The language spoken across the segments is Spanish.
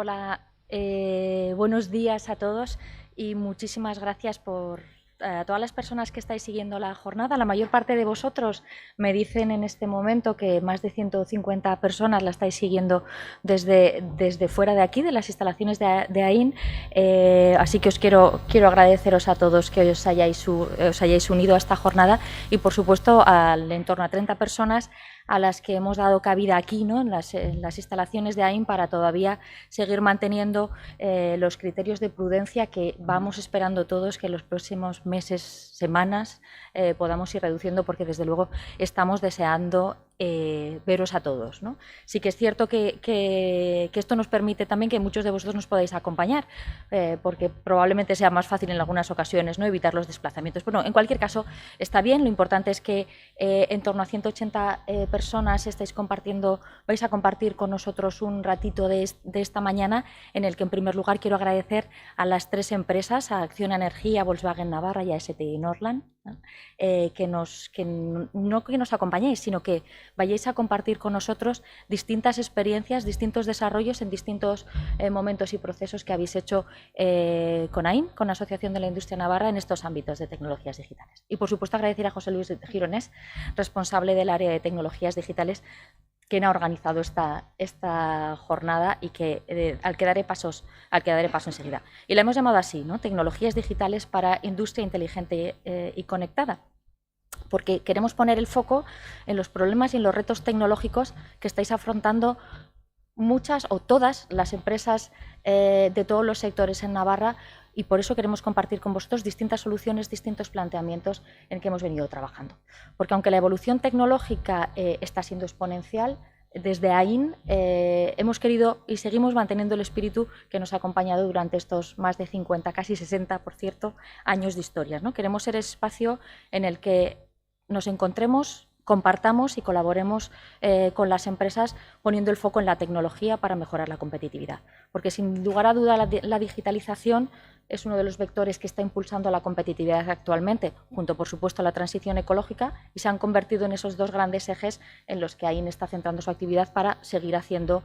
Hola, buenos días a todos y muchísimas gracias a todas las personas que estáis siguiendo la jornada. La mayor parte de vosotros me dicen en este momento que más de 150 personas la estáis siguiendo desde fuera de aquí, de las instalaciones de AIN. Así que quiero agradeceros a todos que os hayáis unido a esta jornada y, por supuesto, al en torno a 30 personas a las que hemos dado cabida aquí, ¿no?, en las instalaciones de AIN, para todavía seguir manteniendo los criterios de prudencia que vamos esperando todos que en los próximos meses, semanas, podamos ir reduciendo, porque desde luego estamos deseando veros a todos, ¿no? Sí que es cierto que esto nos permite también que muchos de vosotros nos podáis acompañar, porque probablemente sea más fácil en algunas ocasiones, ¿no?, evitar los desplazamientos. Bueno, en cualquier caso está bien. Lo importante es que en torno a 180 personas vais a compartir con nosotros un ratito de esta mañana, en el que en primer lugar quiero agradecer a las 3 empresas, a Acciona Energía, Volkswagen Navarra y a STI Norland, que nos acompañéis, sino que vayáis a compartir con nosotros distintas experiencias, distintos desarrollos en distintos momentos y procesos que habéis hecho con AIN, con la Asociación de la Industria Navarra, en estos ámbitos de tecnologías digitales. Y, por supuesto, agradecer a José Luis Gironés, responsable del área de tecnologías digitales, quien ha organizado esta jornada y al que daré paso enseguida. Y la hemos llamado así, ¿no?, Tecnologías digitales para industria inteligente y conectada, porque queremos poner el foco en los problemas y en los retos tecnológicos que estáis afrontando muchas o todas las empresas de todos los sectores en Navarra, y por eso queremos compartir con vosotros distintas soluciones, distintos planteamientos en que hemos venido trabajando. Porque aunque la evolución tecnológica está siendo exponencial, desde AIN hemos querido y seguimos manteniendo el espíritu que nos ha acompañado durante estos más de 50, casi 60, por cierto, años de historias, ¿no? Queremos ser el espacio en el que nos encontremos, compartamos y colaboremos con las empresas, poniendo el foco en la tecnología para mejorar la competitividad. Porque, sin lugar a duda, la digitalización es uno de los vectores que está impulsando la competitividad actualmente, junto, por supuesto, a la transición ecológica, y se han convertido en esos 2 grandes ejes en los que AIN está centrando su actividad para seguir siendo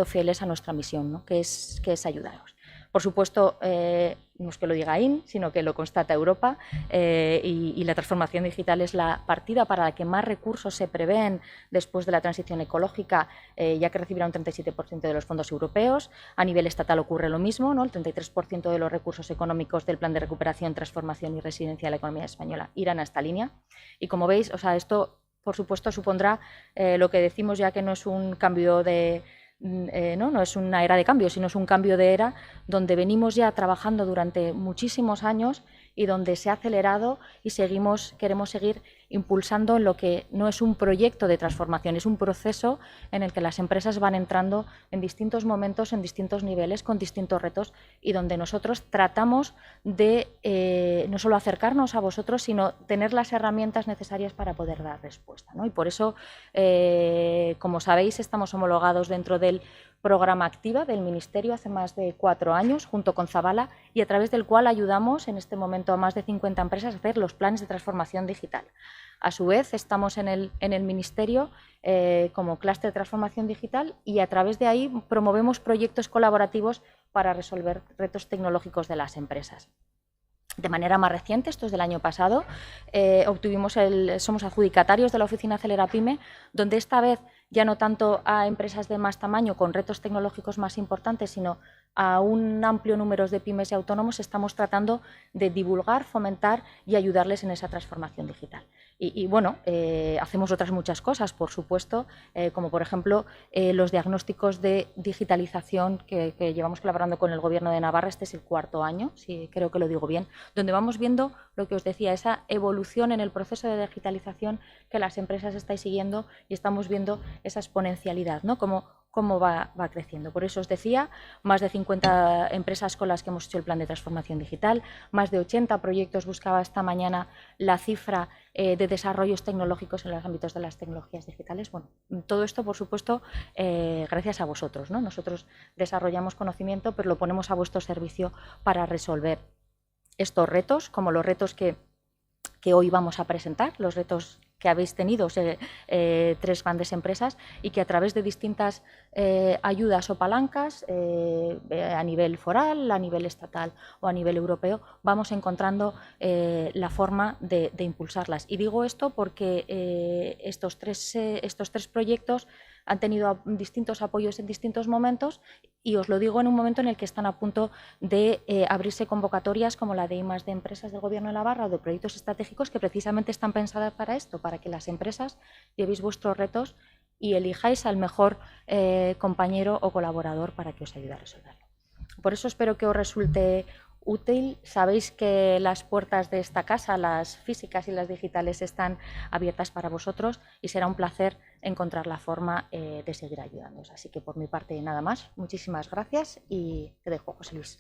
fieles a nuestra misión, ¿no?, que es ayudaros. Por supuesto, no es que lo diga AIN, sino que lo constata Europa, y la transformación digital es la partida para la que más recursos se prevén después de la transición ecológica, ya que recibirá un 37% de los fondos europeos. A nivel estatal ocurre lo mismo, ¿no? El 33% de los recursos económicos del Plan de Recuperación, Transformación y Resiliencia de la Economía Española irán a esta línea. Y, como veis, esto, por supuesto, supondrá lo que decimos ya, que no es un cambio no es una era de cambio, sino es un cambio de era, donde venimos ya trabajando durante muchísimos años y donde se ha acelerado, y queremos seguir impulsando en lo que no es un proyecto de transformación, es un proceso en el que las empresas van entrando en distintos momentos, en distintos niveles, con distintos retos, y donde nosotros tratamos de no solo acercarnos a vosotros, sino tener las herramientas necesarias para poder dar respuesta, ¿no? Y por eso, como sabéis, estamos homologados dentro del programa Activa del Ministerio hace más de 4 años, junto con Zabala, y a través del cual ayudamos en este momento a más de 50 empresas a hacer los planes de transformación digital. A su vez, estamos en el Ministerio como clúster de transformación digital, y a través de ahí promovemos proyectos colaborativos para resolver retos tecnológicos de las empresas. De manera más reciente, esto es del año pasado, somos adjudicatarios de la oficina Acelera Pyme, donde esta vez ya no tanto a empresas de más tamaño con retos tecnológicos más importantes, sino a un amplio número de pymes y autónomos, estamos tratando de divulgar, fomentar y ayudarles en esa transformación digital. Y bueno, hacemos otras muchas cosas, por supuesto, como por ejemplo los diagnósticos de digitalización que llevamos colaborando con el Gobierno de Navarra. Este es el 4º año, sí, creo que lo digo bien, donde vamos viendo lo que os decía, esa evolución en el proceso de digitalización que las empresas estáis siguiendo, y estamos viendo esa exponencialidad, ¿no?, cómo va creciendo. Por eso os decía, más de 50 empresas con las que hemos hecho el plan de transformación digital, más de 80 proyectos. Buscaba esta mañana la cifra de desarrollos tecnológicos en los ámbitos de las tecnologías digitales. Bueno, todo esto, por supuesto, gracias a vosotros, ¿no? Nosotros desarrollamos conocimiento, pero lo ponemos a vuestro servicio para resolver estos retos, como los retos que hoy vamos a presentar, los retos que habéis tenido, 3 grandes empresas, y que a través de distintas ayudas o palancas a nivel foral, a nivel estatal o a nivel europeo, vamos encontrando la forma de impulsarlas. Y digo esto porque estos tres proyectos han tenido distintos apoyos en distintos momentos, y os lo digo en un momento en el que están a punto de abrirse convocatorias como la de I+D Empresas del Gobierno de Navarra o de proyectos estratégicos que precisamente están pensadas para esto, para que las empresas llevéis vuestros retos y elijáis al mejor compañero o colaborador para que os ayude a resolverlo. Por eso espero que os resulte útil. Sabéis que las puertas de esta casa, las físicas y las digitales, están abiertas para vosotros y será un placer encontrar la forma de seguir ayudándoos. Así que por mi parte nada más. Muchísimas gracias y te dejo, José Luis.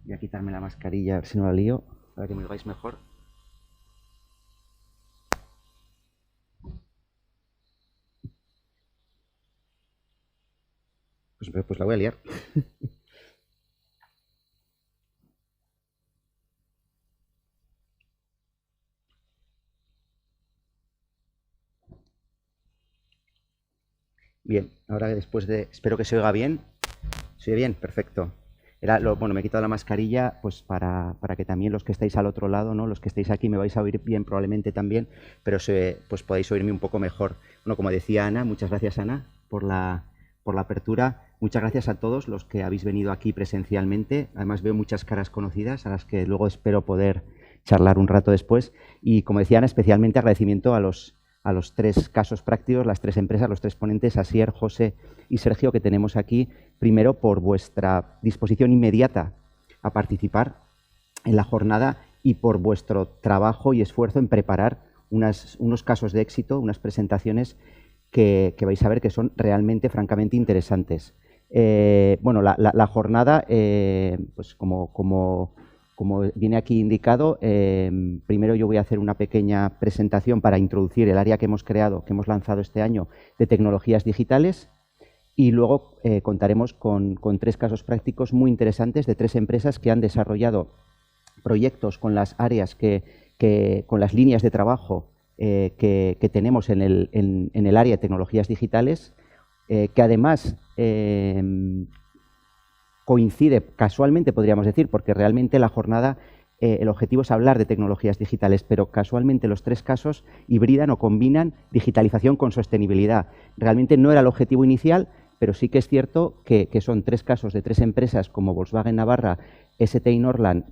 Voy a quitarme la mascarilla, a ver si no la lío, para que me oigáis mejor. Pues la voy a liar. Bien, ahora después de... Espero que se oiga bien. ¿Se oye bien? Perfecto. Bueno, me he quitado la mascarilla pues para que también los que estáis al otro lado, ¿no? Los que estáis aquí me vais a oír bien probablemente también, pero pues podéis oírme un poco mejor. Bueno, como decía Ana, muchas gracias, Ana, por la apertura. Muchas gracias a todos los que habéis venido aquí presencialmente. Además veo muchas caras conocidas a las que luego espero poder charlar un rato después. Y como decía Ana, especialmente agradecimiento a los 3 casos prácticos, las 3 empresas, los 3 ponentes, Asier, José y Sergio, que tenemos aquí, primero por vuestra disposición inmediata a participar en la jornada y por vuestro trabajo y esfuerzo en preparar unos casos de éxito, unas presentaciones que vais a ver que son realmente, francamente interesantes. Bueno, la jornada, pues como viene aquí indicado, primero yo voy a hacer una pequeña presentación para introducir el área que hemos creado, que hemos lanzado este año, de tecnologías digitales, y luego contaremos con 3 casos prácticos muy interesantes de 3 empresas que han desarrollado proyectos con las áreas con las líneas de trabajo que tenemos en el área de tecnologías digitales, que además coincide casualmente, podríamos decir, porque realmente la jornada, el objetivo es hablar de tecnologías digitales, pero casualmente los 3 casos hibridan o combinan digitalización con sostenibilidad. Realmente no era el objetivo inicial, pero sí que es cierto que son 3 casos de 3 empresas como Volkswagen Navarra, STI Norland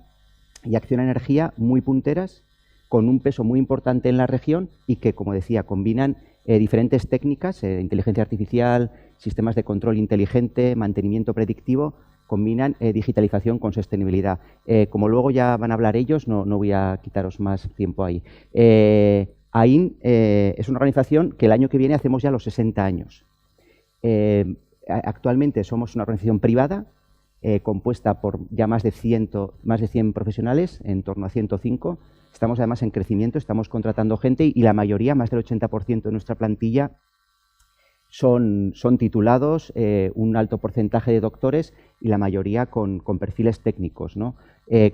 y Acciona Energía, muy punteras, con un peso muy importante en la región y que, como decía, combinan diferentes técnicas, inteligencia artificial, sistemas de control inteligente, mantenimiento predictivo, combinan digitalización con sostenibilidad. Como luego ya van a hablar ellos, no voy a quitaros más tiempo ahí. AIN es una organización que el año que viene hacemos ya los 60 años. Actualmente somos una organización privada compuesta por ya más de 100 profesionales, en torno a 105. Estamos además en crecimiento, estamos contratando gente y la mayoría, más del 80% de nuestra plantilla, son titulados, un alto porcentaje de doctores y la mayoría con perfiles técnicos, ¿no?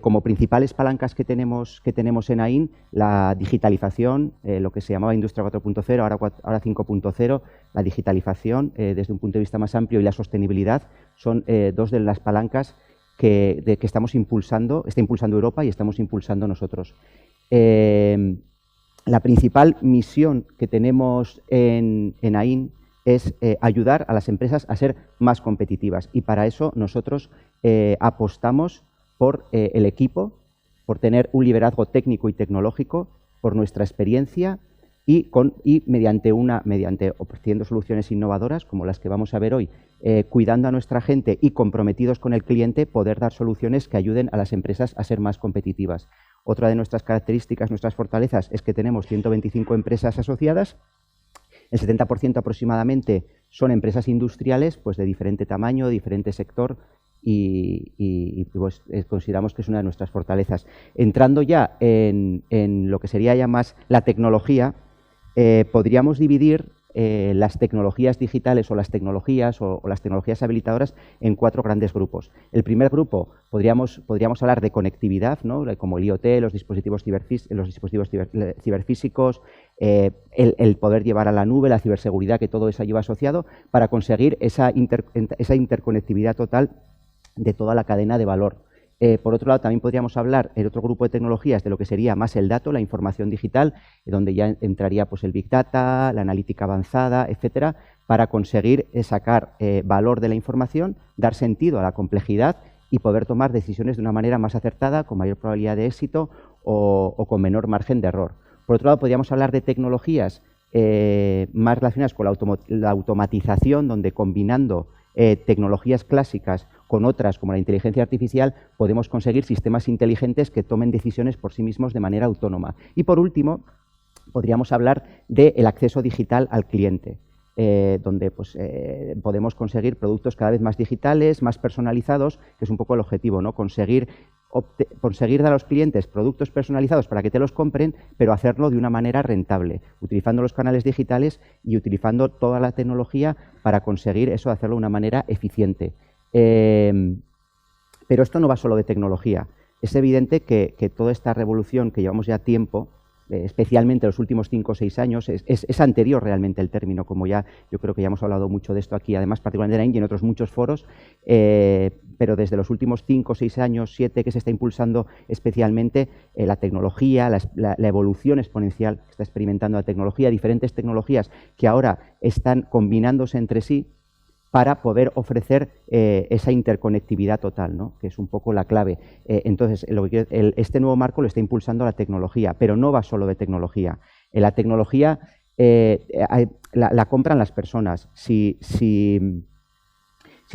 Como principales palancas que tenemos en AIN, la digitalización, lo que se llamaba Industria 4.0, ahora 5.0, la digitalización desde un punto de vista más amplio y la sostenibilidad son 2 de las palancas que estamos impulsando, está impulsando Europa y estamos impulsando nosotros. La principal misión que tenemos en AIN es ayudar a las empresas a ser más competitivas y para eso nosotros apostamos por el equipo, por tener un liderazgo técnico y tecnológico, por nuestra experiencia y ofreciendo soluciones innovadoras como las que vamos a ver hoy, cuidando a nuestra gente y comprometidos con el cliente, poder dar soluciones que ayuden a las empresas a ser más competitivas. Otra de nuestras características, nuestras fortalezas, es que tenemos 125 empresas asociadas. El 70% aproximadamente son empresas industriales pues de diferente tamaño, diferente sector y pues, consideramos que es una de nuestras fortalezas. Entrando ya en lo que sería ya más la tecnología, podríamos dividir las tecnologías digitales o las tecnologías habilitadoras en 4 grandes grupos. El primer grupo podríamos hablar de conectividad, ¿no? Como el IoT, los dispositivos ciberfísicos, el poder llevar a la nube, la ciberseguridad, que todo eso lleva asociado, para conseguir esa interconectividad total de toda la cadena de valor. Por otro lado, también podríamos hablar en otro grupo de tecnologías de lo que sería más el dato, la información digital, donde ya entraría pues, el Big Data, la analítica avanzada, etcétera, para conseguir sacar valor de la información, dar sentido a la complejidad y poder tomar decisiones de una manera más acertada, con mayor probabilidad de éxito o con menor margen de error. Por otro lado, podríamos hablar de tecnologías más relacionadas con la automatización, donde combinando tecnologías clásicas con otras, como la inteligencia artificial, podemos conseguir sistemas inteligentes que tomen decisiones por sí mismos de manera autónoma. Y por último, podríamos hablar del acceso digital al cliente, donde pues, podemos conseguir productos cada vez más digitales, más personalizados, que es un poco el objetivo, ¿no? Conseguir dar a los clientes productos personalizados para que te los compren, pero hacerlo de una manera rentable, utilizando los canales digitales y utilizando toda la tecnología para conseguir eso, hacerlo de una manera eficiente. Pero esto no va solo de tecnología. Es evidente que toda esta revolución que llevamos ya tiempo, especialmente los últimos 5 o 6 años, es anterior realmente el término, como ya yo creo que ya hemos hablado mucho de esto aquí, además particularmente en AIN y en otros muchos foros, pero desde los últimos 5 o 6 años, 7, que se está impulsando especialmente la tecnología, la evolución exponencial que está experimentando la tecnología, diferentes tecnologías que ahora están combinándose entre sí para poder ofrecer esa interconectividad total, ¿no? Que es un poco la clave. Entonces, este nuevo marco lo está impulsando la tecnología, pero no va solo de tecnología. La tecnología la compran las personas. Si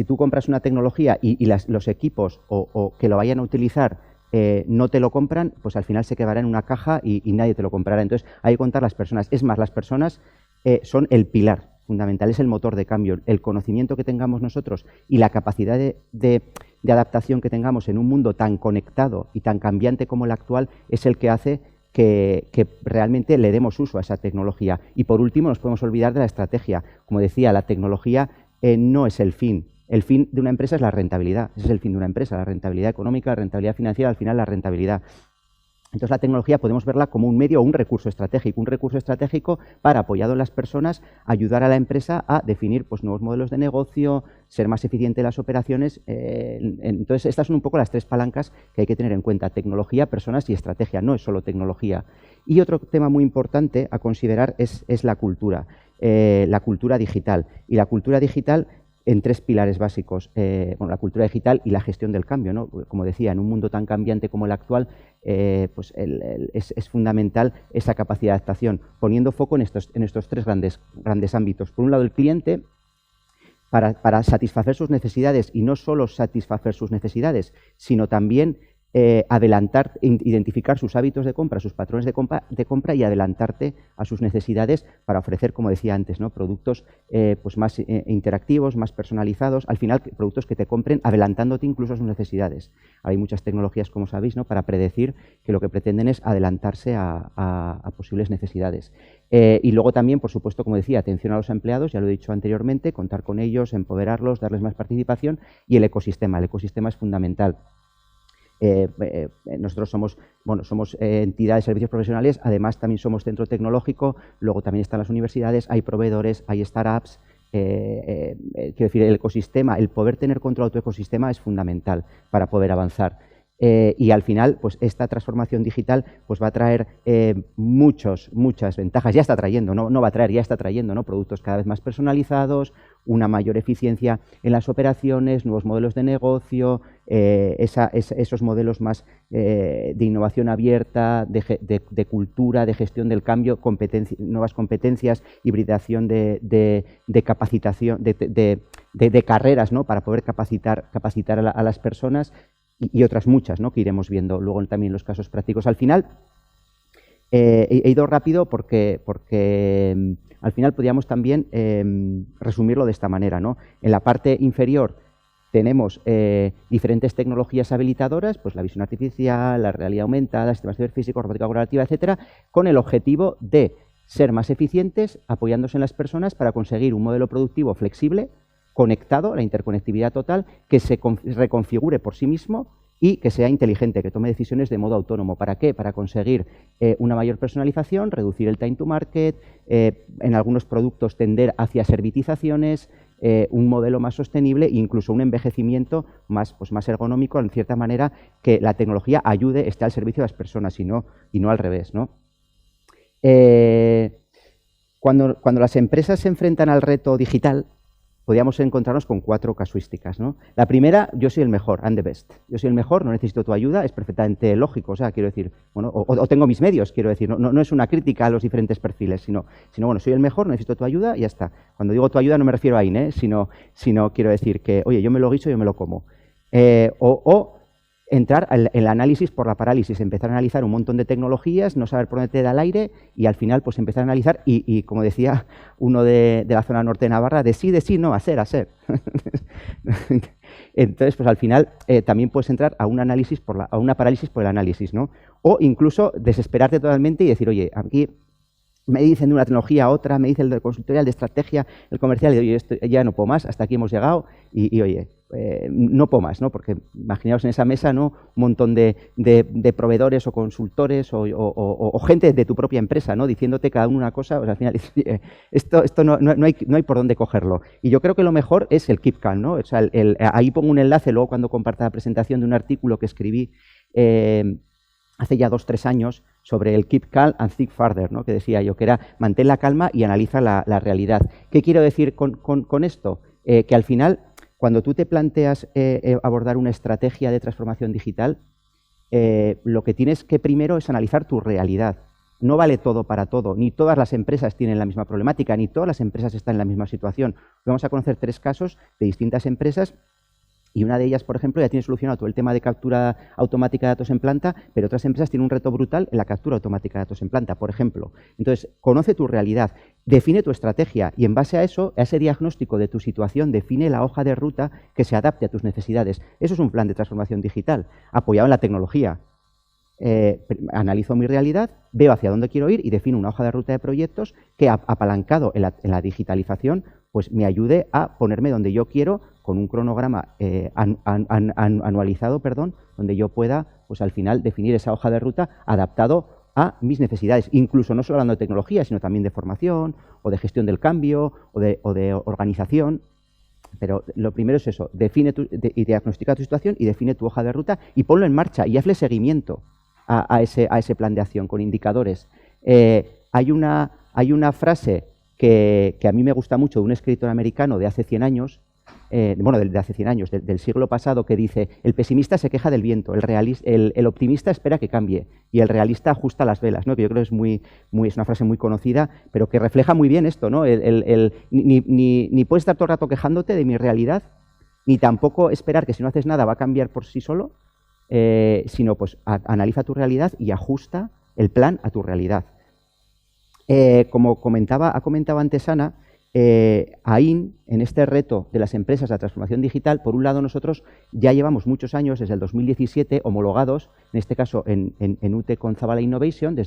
tú compras una tecnología y los equipos o que lo vayan a utilizar no te lo compran, pues al final se quedará en una caja y nadie te lo comprará. Entonces, hay que contar las personas. Es más, las personas son el pilar fundamental, es el motor de cambio. El conocimiento que tengamos nosotros y la capacidad de adaptación que tengamos en un mundo tan conectado y tan cambiante como el actual es el que hace que realmente le demos uso a esa tecnología. Y por último, nos podemos olvidar de la estrategia. Como decía, la tecnología no es el fin. El fin de una empresa es la rentabilidad. Ese es el fin de una empresa, la rentabilidad económica, la rentabilidad financiera, al final la rentabilidad. Entonces, la tecnología podemos verla como un medio o un recurso estratégico para, apoyado en las personas, ayudar a la empresa a definir pues, nuevos modelos de negocio, ser más eficiente en las operaciones. Entonces, estas son un poco las 3 palancas que hay que tener en cuenta: tecnología, personas y estrategia. No es solo tecnología. Y otro tema muy importante a considerar es la cultura digital. Y la cultura digital en 3 pilares básicos, la cultura digital y la gestión del cambio, ¿no? Como decía, en un mundo tan cambiante como el actual, pues es fundamental esa capacidad de adaptación, poniendo foco en estos 3 grandes ámbitos. Por un lado, el cliente, para satisfacer sus necesidades, y no solo satisfacer sus necesidades, sino también identificar sus hábitos de compra, sus patrones de compra y adelantarte a sus necesidades para ofrecer, como decía antes, ¿no? Productos pues más interactivos, más personalizados, al final productos que te compren adelantándote incluso a sus necesidades. Hay muchas tecnologías, como sabéis, ¿no? Para predecir, que lo que pretenden es adelantarse a posibles necesidades. Y luego también, por supuesto, como decía, atención a los empleados, ya lo he dicho anteriormente, contar con ellos, empoderarlos, darles más participación, y el ecosistema es fundamental. Nosotros somos entidad de servicios profesionales, además también somos centro tecnológico, luego también están las universidades, hay proveedores, hay startups. Quiero decir, el ecosistema, el poder tener control de tu ecosistema es fundamental para poder avanzar. Y al final, pues esta transformación digital pues va a traer muchas ventajas. Ya está trayendo, no va a traer, ya está trayendo, ¿no? Productos cada vez más personalizados, una mayor eficiencia en las operaciones, nuevos modelos de negocio, esos modelos más de innovación abierta, de cultura, de gestión del cambio, nuevas competencias, hibridación de capacitación, de carreras, ¿no? Para poder capacitar a las personas. Y otras muchas, ¿no? Que iremos viendo luego también los casos prácticos. Al final, he ido rápido porque al final podríamos también resumirlo de esta manera, ¿no? En la parte inferior tenemos diferentes tecnologías habilitadoras, pues la visión artificial, la realidad aumentada, sistemas ciberfísicos, robótica colaborativa, etcétera, con el objetivo de ser más eficientes apoyándose en las personas para conseguir un modelo productivo flexible, conectado, la interconectividad total, que se reconfigure por sí mismo y que sea inteligente, que tome decisiones de modo autónomo. ¿Para qué? Para conseguir una mayor personalización, reducir el time to market, en algunos productos tender hacia servitizaciones, un modelo más sostenible e incluso un envejecimiento más ergonómico, en cierta manera, que la tecnología ayude, esté al servicio de las personas y no al revés, ¿no? Cuando las empresas se enfrentan al reto digital, podríamos encontrarnos con 4 casuísticas, ¿no? La primera, yo soy el mejor, I'm the best. Yo soy el mejor, no necesito tu ayuda, es perfectamente lógico, o sea, quiero decir, bueno, o tengo mis medios, quiero decir, no es una crítica a los diferentes perfiles, sino, bueno, soy el mejor, no necesito tu ayuda y ya está. Cuando digo tu ayuda no me refiero a INE, sino quiero decir que, oye, yo me lo guiso, yo me lo como. Entrar en el análisis por la parálisis, empezar a analizar un montón de tecnologías, no saber por dónde te da el aire y al final pues empezar a analizar y como decía uno de la zona norte de Navarra, de sí, no, hacer. Entonces, pues al final también puedes entrar a un análisis a una parálisis por el análisis, ¿no? O incluso desesperarte totalmente y decir, oye, aquí me dicen de una tecnología a otra, me dicen el de consultoría, el de estrategia, el comercial, y oye, esto ya no puedo más, hasta aquí hemos llegado y oye, no puedo más, ¿no? Porque imaginaos en esa mesa, ¿no? Un montón de proveedores o consultores o gente de tu propia empresa, ¿no? Diciéndote cada uno una cosa, pues al final esto no hay por dónde cogerlo. Y yo creo que lo mejor es el keep calm, ¿no? O sea, ahí pongo un enlace luego cuando comparta la presentación de un artículo que escribí hace ya 2 o 3 años sobre el keep calm and think further, ¿no? Que decía yo, que era mantén la calma y analiza la realidad. ¿Qué quiero decir con esto? Que al final, cuando tú te planteas abordar una estrategia de transformación digital, lo que tienes que primero es analizar tu realidad. No vale todo para todo, ni todas las empresas tienen la misma problemática, ni todas las empresas están en la misma situación. Vamos a conocer 3 casos de distintas empresas. Y una de ellas, por ejemplo, ya tiene solucionado todo el tema de captura automática de datos en planta, pero otras empresas tienen un reto brutal en la captura automática de datos en planta, por ejemplo. Entonces, conoce tu realidad, define tu estrategia y en base a eso, a ese diagnóstico de tu situación, define la hoja de ruta que se adapte a tus necesidades. Eso es un plan de transformación digital, apoyado en la tecnología. Analizo mi realidad, veo hacia dónde quiero ir y defino una hoja de ruta de proyectos que, apalancado en la digitalización, pues me ayude a ponerme donde yo quiero con un cronograma anualizado, donde yo pueda, pues al final, definir esa hoja de ruta adaptado a mis necesidades, incluso no solo hablando de tecnología, sino también de formación o de gestión del cambio o de organización. Pero lo primero es eso, y diagnostica tu situación y define tu hoja de ruta y ponlo en marcha y hazle seguimiento a ese plan de acción con indicadores. Hay una frase que a mí me gusta mucho de un escritor americano de hace 100 años, de hace 100 años, del siglo pasado, que dice: el pesimista se queja del viento, el optimista espera que cambie y el realista ajusta las velas, ¿no? Que yo creo que es una frase muy conocida, pero que refleja muy bien esto, ¿no? Ni puedes estar todo el rato quejándote de mi realidad, ni tampoco esperar que si no haces nada va a cambiar por sí solo, sino pues analiza tu realidad y ajusta el plan a tu realidad. Como ha comentado antes Ana, AIN, en este reto de las empresas de la transformación digital, por un lado nosotros ya llevamos muchos años, desde el 2017, homologados, en este caso en UT con Zabala Innovation,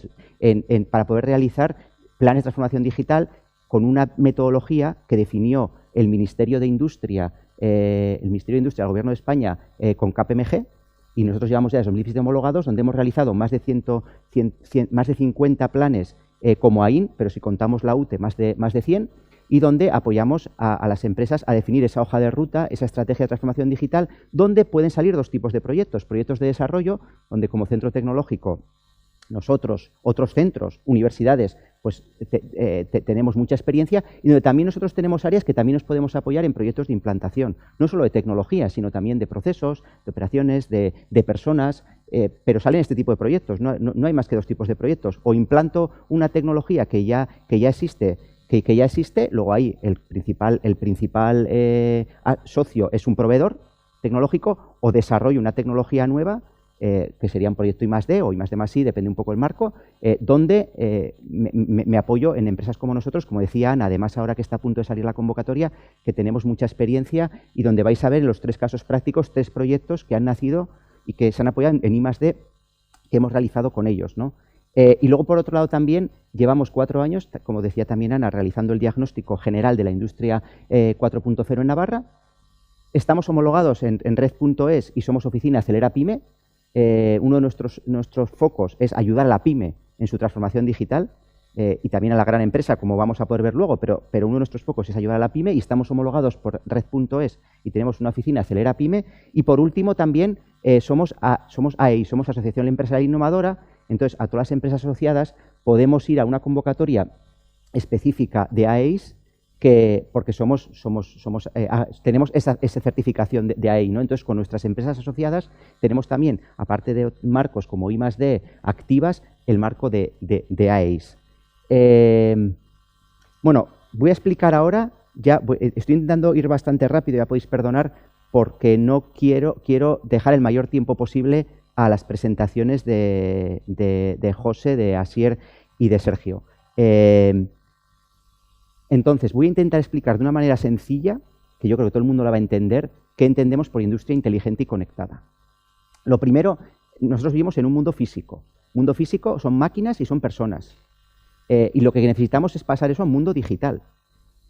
para poder realizar planes de transformación digital con una metodología que definió el Ministerio de Industria del Gobierno de España con KPMG, y nosotros llevamos ya desde 2017 homologados, donde hemos realizado más de 50 planes como AIN, pero si contamos la UTE, más de 100, y donde apoyamos a las empresas a definir esa hoja de ruta, esa estrategia de transformación digital, donde pueden salir 2 tipos de proyectos de desarrollo, donde como centro tecnológico nosotros, otros centros, universidades, pues tenemos mucha experiencia, y donde también nosotros tenemos áreas que también nos podemos apoyar en proyectos de implantación, no solo de tecnología, sino también de procesos, de operaciones, de personas, pero salen este tipo de proyectos. No hay más que 2 tipos de proyectos. O implanto una tecnología que ya existe, luego ahí el principal socio es un proveedor tecnológico, o desarrollo una tecnología nueva, que sería un proyecto I+D o I+D+I, depende un poco del marco, donde me apoyo en empresas como nosotros, como decía Ana, además ahora que está a punto de salir la convocatoria, que tenemos mucha experiencia y donde vais a ver en los 3 casos prácticos 3 proyectos que han nacido y que se han apoyado en I+D que hemos realizado con ellos, ¿no? Y luego, por otro lado, también llevamos 4 años, como decía también Ana, realizando el diagnóstico general de la industria 4.0 en Navarra. Estamos homologados en Red.es y somos oficina Acelera Pyme. Uno de nuestros focos es ayudar a la pyme en su transformación digital y también a la gran empresa, como vamos a poder ver luego, pero uno de nuestros focos es ayudar a la pyme y estamos homologados por Red.es y tenemos una oficina Acelera Pyme. Y por último también somos AEI, somos Asociación Empresarial Innovadora. Entonces, a todas las empresas asociadas podemos ir a una convocatoria específica de AEIs porque tenemos esa certificación de AEI, ¿no? Entonces, con nuestras empresas asociadas tenemos también, aparte de marcos como I+D activas, el marco de AEIs. Bueno, voy a explicar ahora, estoy intentando ir bastante rápido, ya podéis perdonar, porque no quiero dejar el mayor tiempo posible a las presentaciones de José, de Asier y de Sergio. Entonces, voy a intentar explicar de una manera sencilla, que yo creo que todo el mundo la va a entender, qué entendemos por industria inteligente y conectada. Lo primero, nosotros vivimos en un mundo físico. Mundo físico son máquinas y son personas. Y lo que necesitamos es pasar eso a un mundo digital.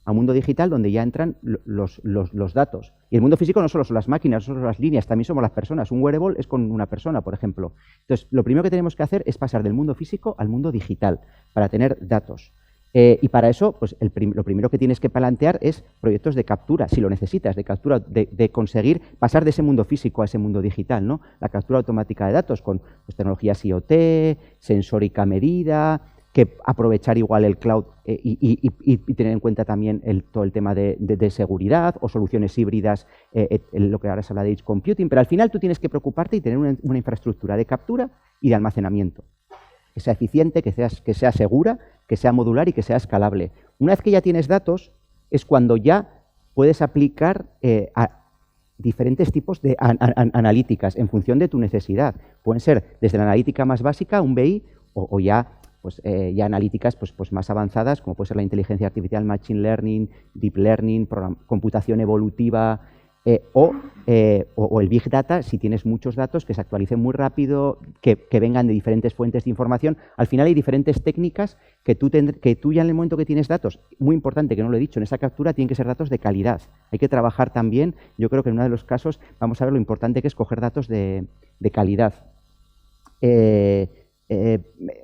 A un mundo digital donde ya entran los datos. Y el mundo físico no solo son las máquinas, no solo las líneas, también somos las personas. Un wearable es con una persona, por ejemplo. Entonces, lo primero que tenemos que hacer es pasar del mundo físico al mundo digital para tener datos. Y para eso, pues lo primero que tienes que plantear es proyectos de captura, si lo necesitas, de captura, de conseguir pasar de ese mundo físico a ese mundo digital, ¿no? La captura automática de datos con pues, tecnologías IoT, sensórica medida, que aprovechar igual el cloud y tener en cuenta también todo el tema de seguridad o soluciones híbridas, lo que ahora se habla de edge computing, pero al final tú tienes que preocuparte y tener una infraestructura de captura y de almacenamiento que sea eficiente, que sea segura, que sea modular y que sea escalable. Una vez que ya tienes datos, es cuando ya puedes aplicar a diferentes tipos de analíticas en función de tu necesidad. Pueden ser desde la analítica más básica, un BI, o ya analíticas pues más avanzadas, como puede ser la inteligencia artificial, machine learning, deep learning, computación evolutiva, o el Big Data, si tienes muchos datos, que se actualicen muy rápido, que vengan de diferentes fuentes de información. Al final hay diferentes técnicas que tú ya en el momento que tienes datos, muy importante que no lo he dicho, en esa captura tienen que ser datos de calidad. Hay que trabajar también, yo creo que en uno de los casos vamos a ver lo importante que es coger datos de calidad.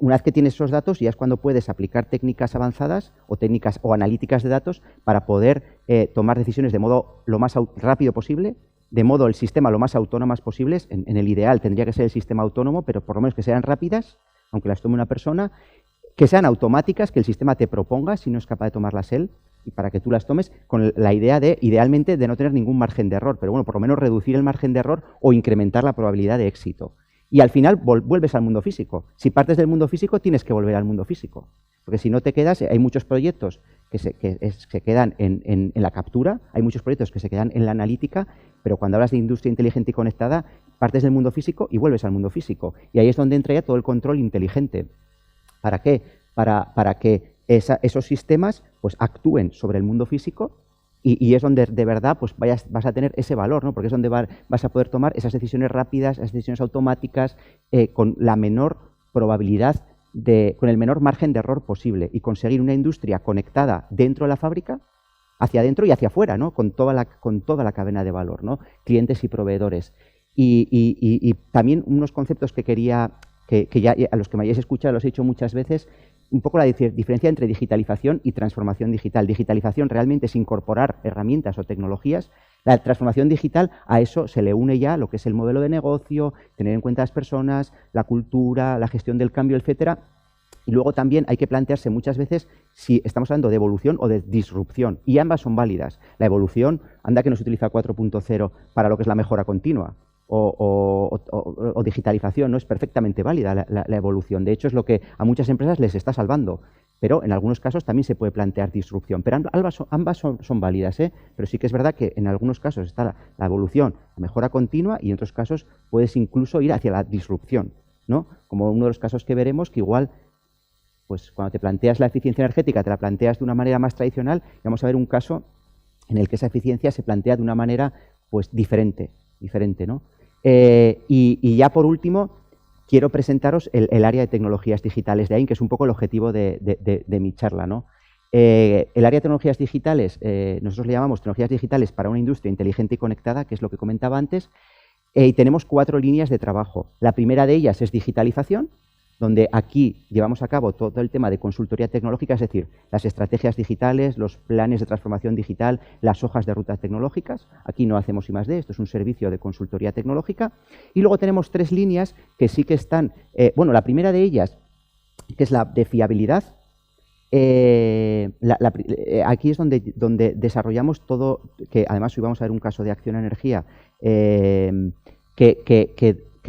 Una vez que tienes esos datos, ya es cuando puedes aplicar técnicas avanzadas o técnicas o analíticas de datos para poder tomar decisiones de modo lo más rápido posible, de modo el sistema lo más autónomas posibles. En el ideal tendría que ser el sistema autónomo, pero por lo menos que sean rápidas, aunque las tome una persona, que sean automáticas, que el sistema te proponga si no es capaz de tomarlas él, y para que tú las tomes con la idea idealmente, de no tener ningún margen de error, pero bueno, por lo menos reducir el margen de error o incrementar la probabilidad de éxito. Y al final vuelves al mundo físico. Si partes del mundo físico, tienes que volver al mundo físico. Porque si no te quedas, hay muchos proyectos que se quedan en la captura, hay muchos proyectos que se quedan en la analítica, pero cuando hablas de industria inteligente y conectada, partes del mundo físico y vuelves al mundo físico. Y ahí es donde entra ya todo el control inteligente. ¿Para qué? Para que esos sistemas pues, actúen sobre el mundo físico. Y es donde de verdad pues vas a tener ese valor, ¿no? Porque es donde vas a poder tomar esas decisiones rápidas, esas decisiones automáticas, con la menor probabilidad, con el menor margen de error posible y conseguir una industria conectada dentro de la fábrica, hacia adentro y hacia afuera, ¿no? Con toda la cadena de valor, ¿no? Clientes y proveedores. Y también unos conceptos que quería, que ya a los que me hayáis escuchado, los he dicho muchas veces, un poco la diferencia entre digitalización y transformación digital. Digitalización realmente es incorporar herramientas o tecnologías. La transformación digital, a eso se le une ya lo que es el modelo de negocio, tener en cuenta a las personas, la cultura, la gestión del cambio, etcétera. Y luego también hay que plantearse muchas veces si estamos hablando de evolución o de disrupción. Y ambas son válidas. La evolución, anda que no se utiliza 4.0 para lo que es la mejora continua. O digitalización, no es perfectamente válida la evolución. De hecho, es lo que a muchas empresas les está salvando. Pero en algunos casos también se puede plantear disrupción. Pero ambas son válidas, ¿eh? Pero sí que es verdad que en algunos casos está la evolución, la mejora continua, y en otros casos puedes incluso ir hacia la disrupción, ¿no? Como uno de los casos que veremos, que igual, pues cuando te planteas la eficiencia energética, te la planteas de una manera más tradicional, y vamos a ver un caso en el que esa eficiencia se plantea de una manera pues diferente, ¿no? Y ya por último, quiero presentaros el área de tecnologías digitales de AIN, que es un poco el objetivo de mi charla, ¿no? El área de tecnologías digitales, nosotros le llamamos tecnologías digitales para una industria inteligente y conectada, que es lo que comentaba antes, y tenemos 4 líneas de trabajo. La primera de ellas es digitalización, donde aquí llevamos a cabo todo el tema de consultoría tecnológica, es decir, las estrategias digitales, los planes de transformación digital, las hojas de rutas tecnológicas. Aquí no hacemos I+D, esto es un servicio de consultoría tecnológica. Y luego tenemos 3 líneas que sí que están, bueno, la primera de ellas, que es la de fiabilidad. Aquí es donde desarrollamos todo, que además hoy vamos a ver un caso de Acciona Energía que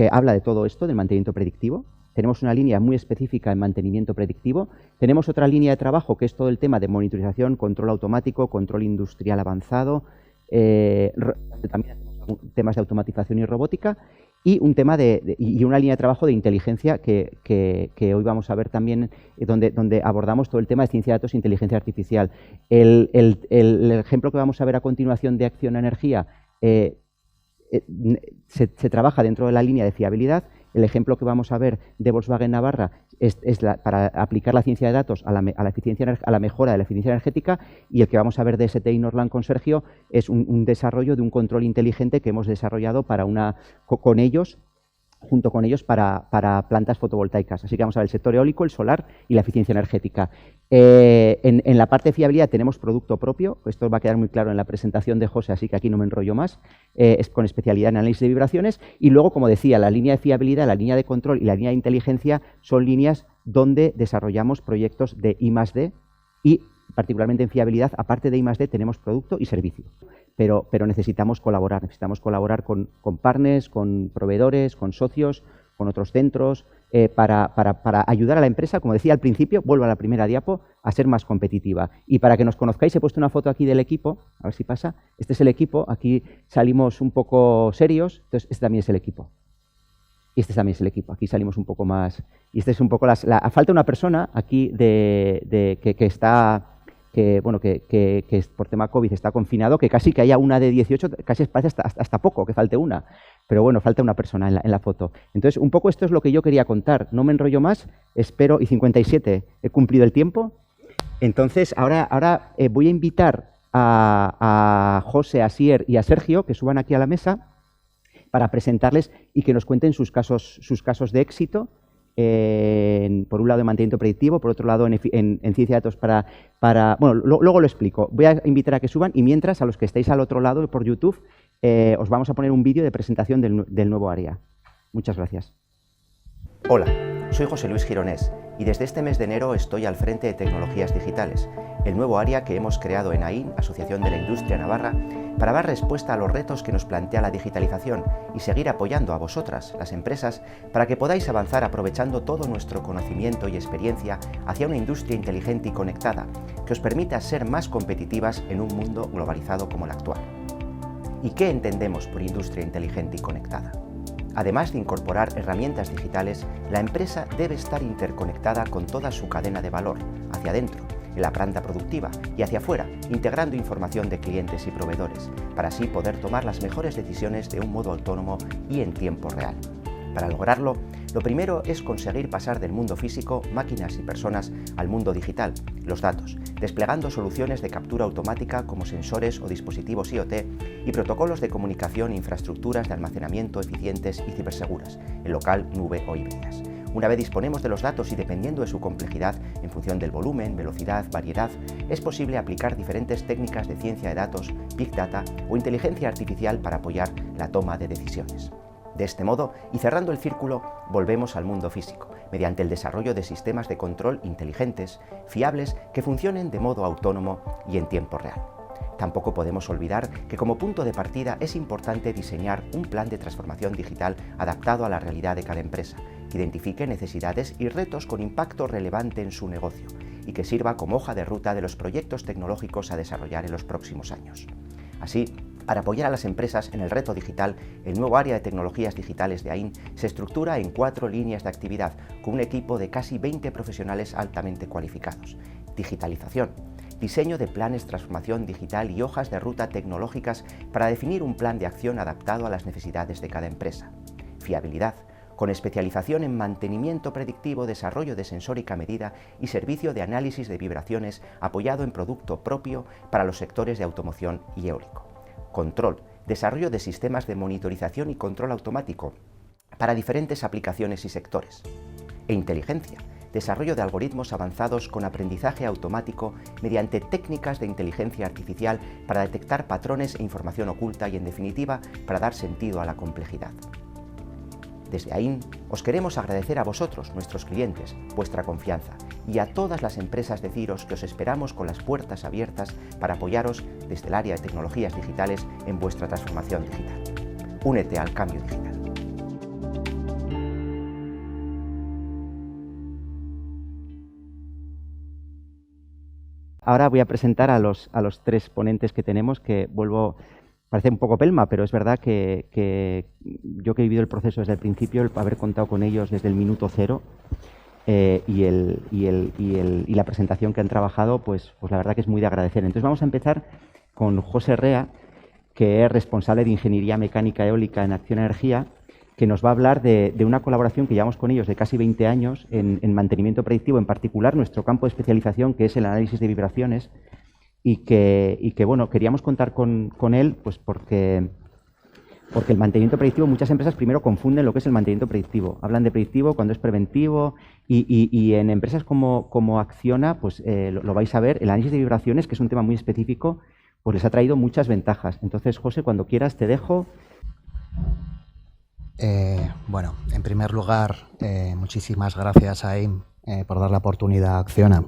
habla de todo esto, del mantenimiento predictivo. Tenemos una línea muy específica en mantenimiento predictivo. Tenemos otra línea de trabajo que es todo el tema de monitorización, control automático, control industrial avanzado, también hacemos temas de automatización y robótica, y un tema y una línea de trabajo de inteligencia que hoy vamos a ver también, donde abordamos todo el tema de ciencia de datos e inteligencia artificial. El ejemplo que vamos a ver a continuación de Acciona Energía se trabaja dentro de la línea de fiabilidad. El ejemplo que vamos a ver de Volkswagen Navarra es para aplicar la ciencia de datos a la mejora de la eficiencia energética, y el que vamos a ver de STI Norland con Sergio es un desarrollo de un control inteligente que hemos desarrollado junto con ellos para plantas fotovoltaicas. Así que vamos a ver el sector eólico, el solar y la eficiencia energética. En la parte de fiabilidad tenemos producto propio, esto va a quedar muy claro en la presentación de José, así que aquí no me enrollo más, es con especialidad en análisis de vibraciones, y luego, como decía, la línea de fiabilidad, la línea de control y la línea de inteligencia son líneas donde desarrollamos proyectos de I+D, y particularmente en fiabilidad, aparte de I+D, tenemos producto y servicio. Pero necesitamos colaborar con partners, con proveedores, con socios, con otros centros, para ayudar a la empresa, como decía al principio, vuelvo a la primera diapo, a ser más competitiva. Y para que nos conozcáis, he puesto una foto aquí del equipo, a ver si pasa. Este es el equipo, aquí salimos un poco serios, entonces este también es el equipo. Y este también es el equipo, aquí salimos un poco más. Y este es un poco falta una persona aquí que está... que por tema COVID está confinado, que casi que haya una de 18, casi parece hasta poco que falte una, pero bueno, falta una persona en la foto. Entonces, un poco esto es lo que yo quería contar, no me enrollo más, espero, y 57, he cumplido el tiempo. Entonces, ahora voy a invitar a José, a Asier y a Sergio, que suban aquí a la mesa, para presentarles y que nos cuenten sus casos de éxito. Por un lado en mantenimiento predictivo, por otro lado en ciencia de datos bueno, luego lo explico. Voy a invitar a que suban, y mientras, a los que estáis al otro lado por YouTube, os vamos a poner un vídeo de presentación del nuevo área. Muchas gracias. Hola, soy José Luis Gironés y desde este mes de enero estoy al frente de Tecnologías Digitales, el nuevo área que hemos creado en AIN, Asociación de la Industria Navarra, para dar respuesta a los retos que nos plantea la digitalización y seguir apoyando a vosotras, las empresas, para que podáis avanzar aprovechando todo nuestro conocimiento y experiencia hacia una industria inteligente y conectada que os permita ser más competitivas en un mundo globalizado como el actual. ¿Y qué entendemos por industria inteligente y conectada? Además de incorporar herramientas digitales, la empresa debe estar interconectada con toda su cadena de valor, hacia adentro, en la planta productiva, y hacia afuera, integrando información de clientes y proveedores, para así poder tomar las mejores decisiones de un modo autónomo y en tiempo real. Para lograrlo, lo primero es conseguir pasar del mundo físico, máquinas y personas, al mundo digital, los datos, desplegando soluciones de captura automática como sensores o dispositivos IoT y protocolos de comunicación e infraestructuras de almacenamiento eficientes y ciberseguras, en local, nube o híbridas. Una vez disponemos de los datos y dependiendo de su complejidad, en función del volumen, velocidad, variedad, es posible aplicar diferentes técnicas de ciencia de datos, Big Data o inteligencia artificial para apoyar la toma de decisiones. De este modo, y cerrando el círculo, volvemos al mundo físico, mediante el desarrollo de sistemas de control inteligentes, fiables, que funcionen de modo autónomo y en tiempo real. Tampoco podemos olvidar que como punto de partida es importante diseñar un plan de transformación digital adaptado a la realidad de cada empresa, que identifique necesidades y retos con impacto relevante en su negocio y que sirva como hoja de ruta de los proyectos tecnológicos a desarrollar en los próximos años. Así, para apoyar a las empresas en el reto digital, el nuevo área de tecnologías digitales de AIN se estructura en 4 líneas de actividad, con un equipo de casi 20 profesionales altamente cualificados. Digitalización, diseño de planes de transformación digital y hojas de ruta tecnológicas para definir un plan de acción adaptado a las necesidades de cada empresa. Fiabilidad, con especialización en mantenimiento predictivo, desarrollo de sensórica medida y servicio de análisis de vibraciones apoyado en producto propio para los sectores de automoción y eólico. Control, desarrollo de sistemas de monitorización y control automático para diferentes aplicaciones y sectores. E inteligencia, desarrollo de algoritmos avanzados con aprendizaje automático mediante técnicas de inteligencia artificial para detectar patrones e información oculta y, en definitiva, para dar sentido a la complejidad. Desde AIN os queremos agradecer a vosotros, nuestros clientes, vuestra confianza y a todas las empresas de Ciros que os esperamos con las puertas abiertas para apoyaros desde el área de tecnologías digitales en vuestra transformación digital. Únete al cambio digital. Ahora voy a presentar a los 3 ponentes que tenemos, que parece un poco pelma, pero es verdad que yo que he vivido el proceso desde el principio, el haber contado con ellos desde el minuto cero y la presentación que han trabajado, pues la verdad que es muy de agradecer. Entonces vamos a empezar con José Rea, que es responsable de Ingeniería Mecánica Eólica en Acciona Energía, que nos va a hablar de una colaboración que llevamos con ellos de casi 20 años en mantenimiento predictivo, en particular nuestro campo de especialización, que es el análisis de vibraciones, y que bueno, queríamos contar con él pues porque el mantenimiento predictivo, muchas empresas primero confunden lo que es el mantenimiento predictivo. Hablan de predictivo cuando es preventivo y en empresas como Acciona, pues lo vais a ver, el análisis de vibraciones, que es un tema muy específico, pues les ha traído muchas ventajas. Entonces, José, cuando quieras te dejo. Bueno, en primer lugar, muchísimas gracias a AIN por dar la oportunidad a Acciona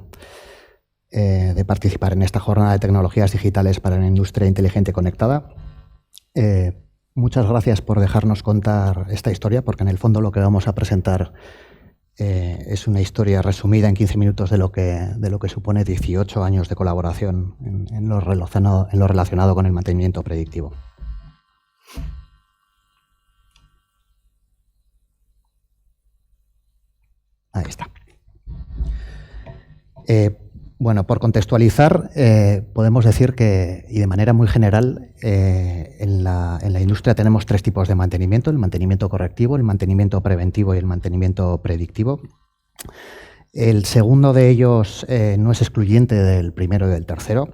de participar en esta jornada de tecnologías digitales para una industria inteligente conectada. Muchas gracias por dejarnos contar esta historia, porque en el fondo lo que vamos a presentar es una historia resumida en 15 minutos de lo que supone 18 años de colaboración en lo relacionado con el mantenimiento predictivo. Ahí está. Bueno, por contextualizar, podemos decir que, y de manera muy general, en la industria tenemos 3 tipos de mantenimiento: el mantenimiento correctivo, el mantenimiento preventivo y el mantenimiento predictivo. El segundo de ellos no es excluyente del primero y del tercero.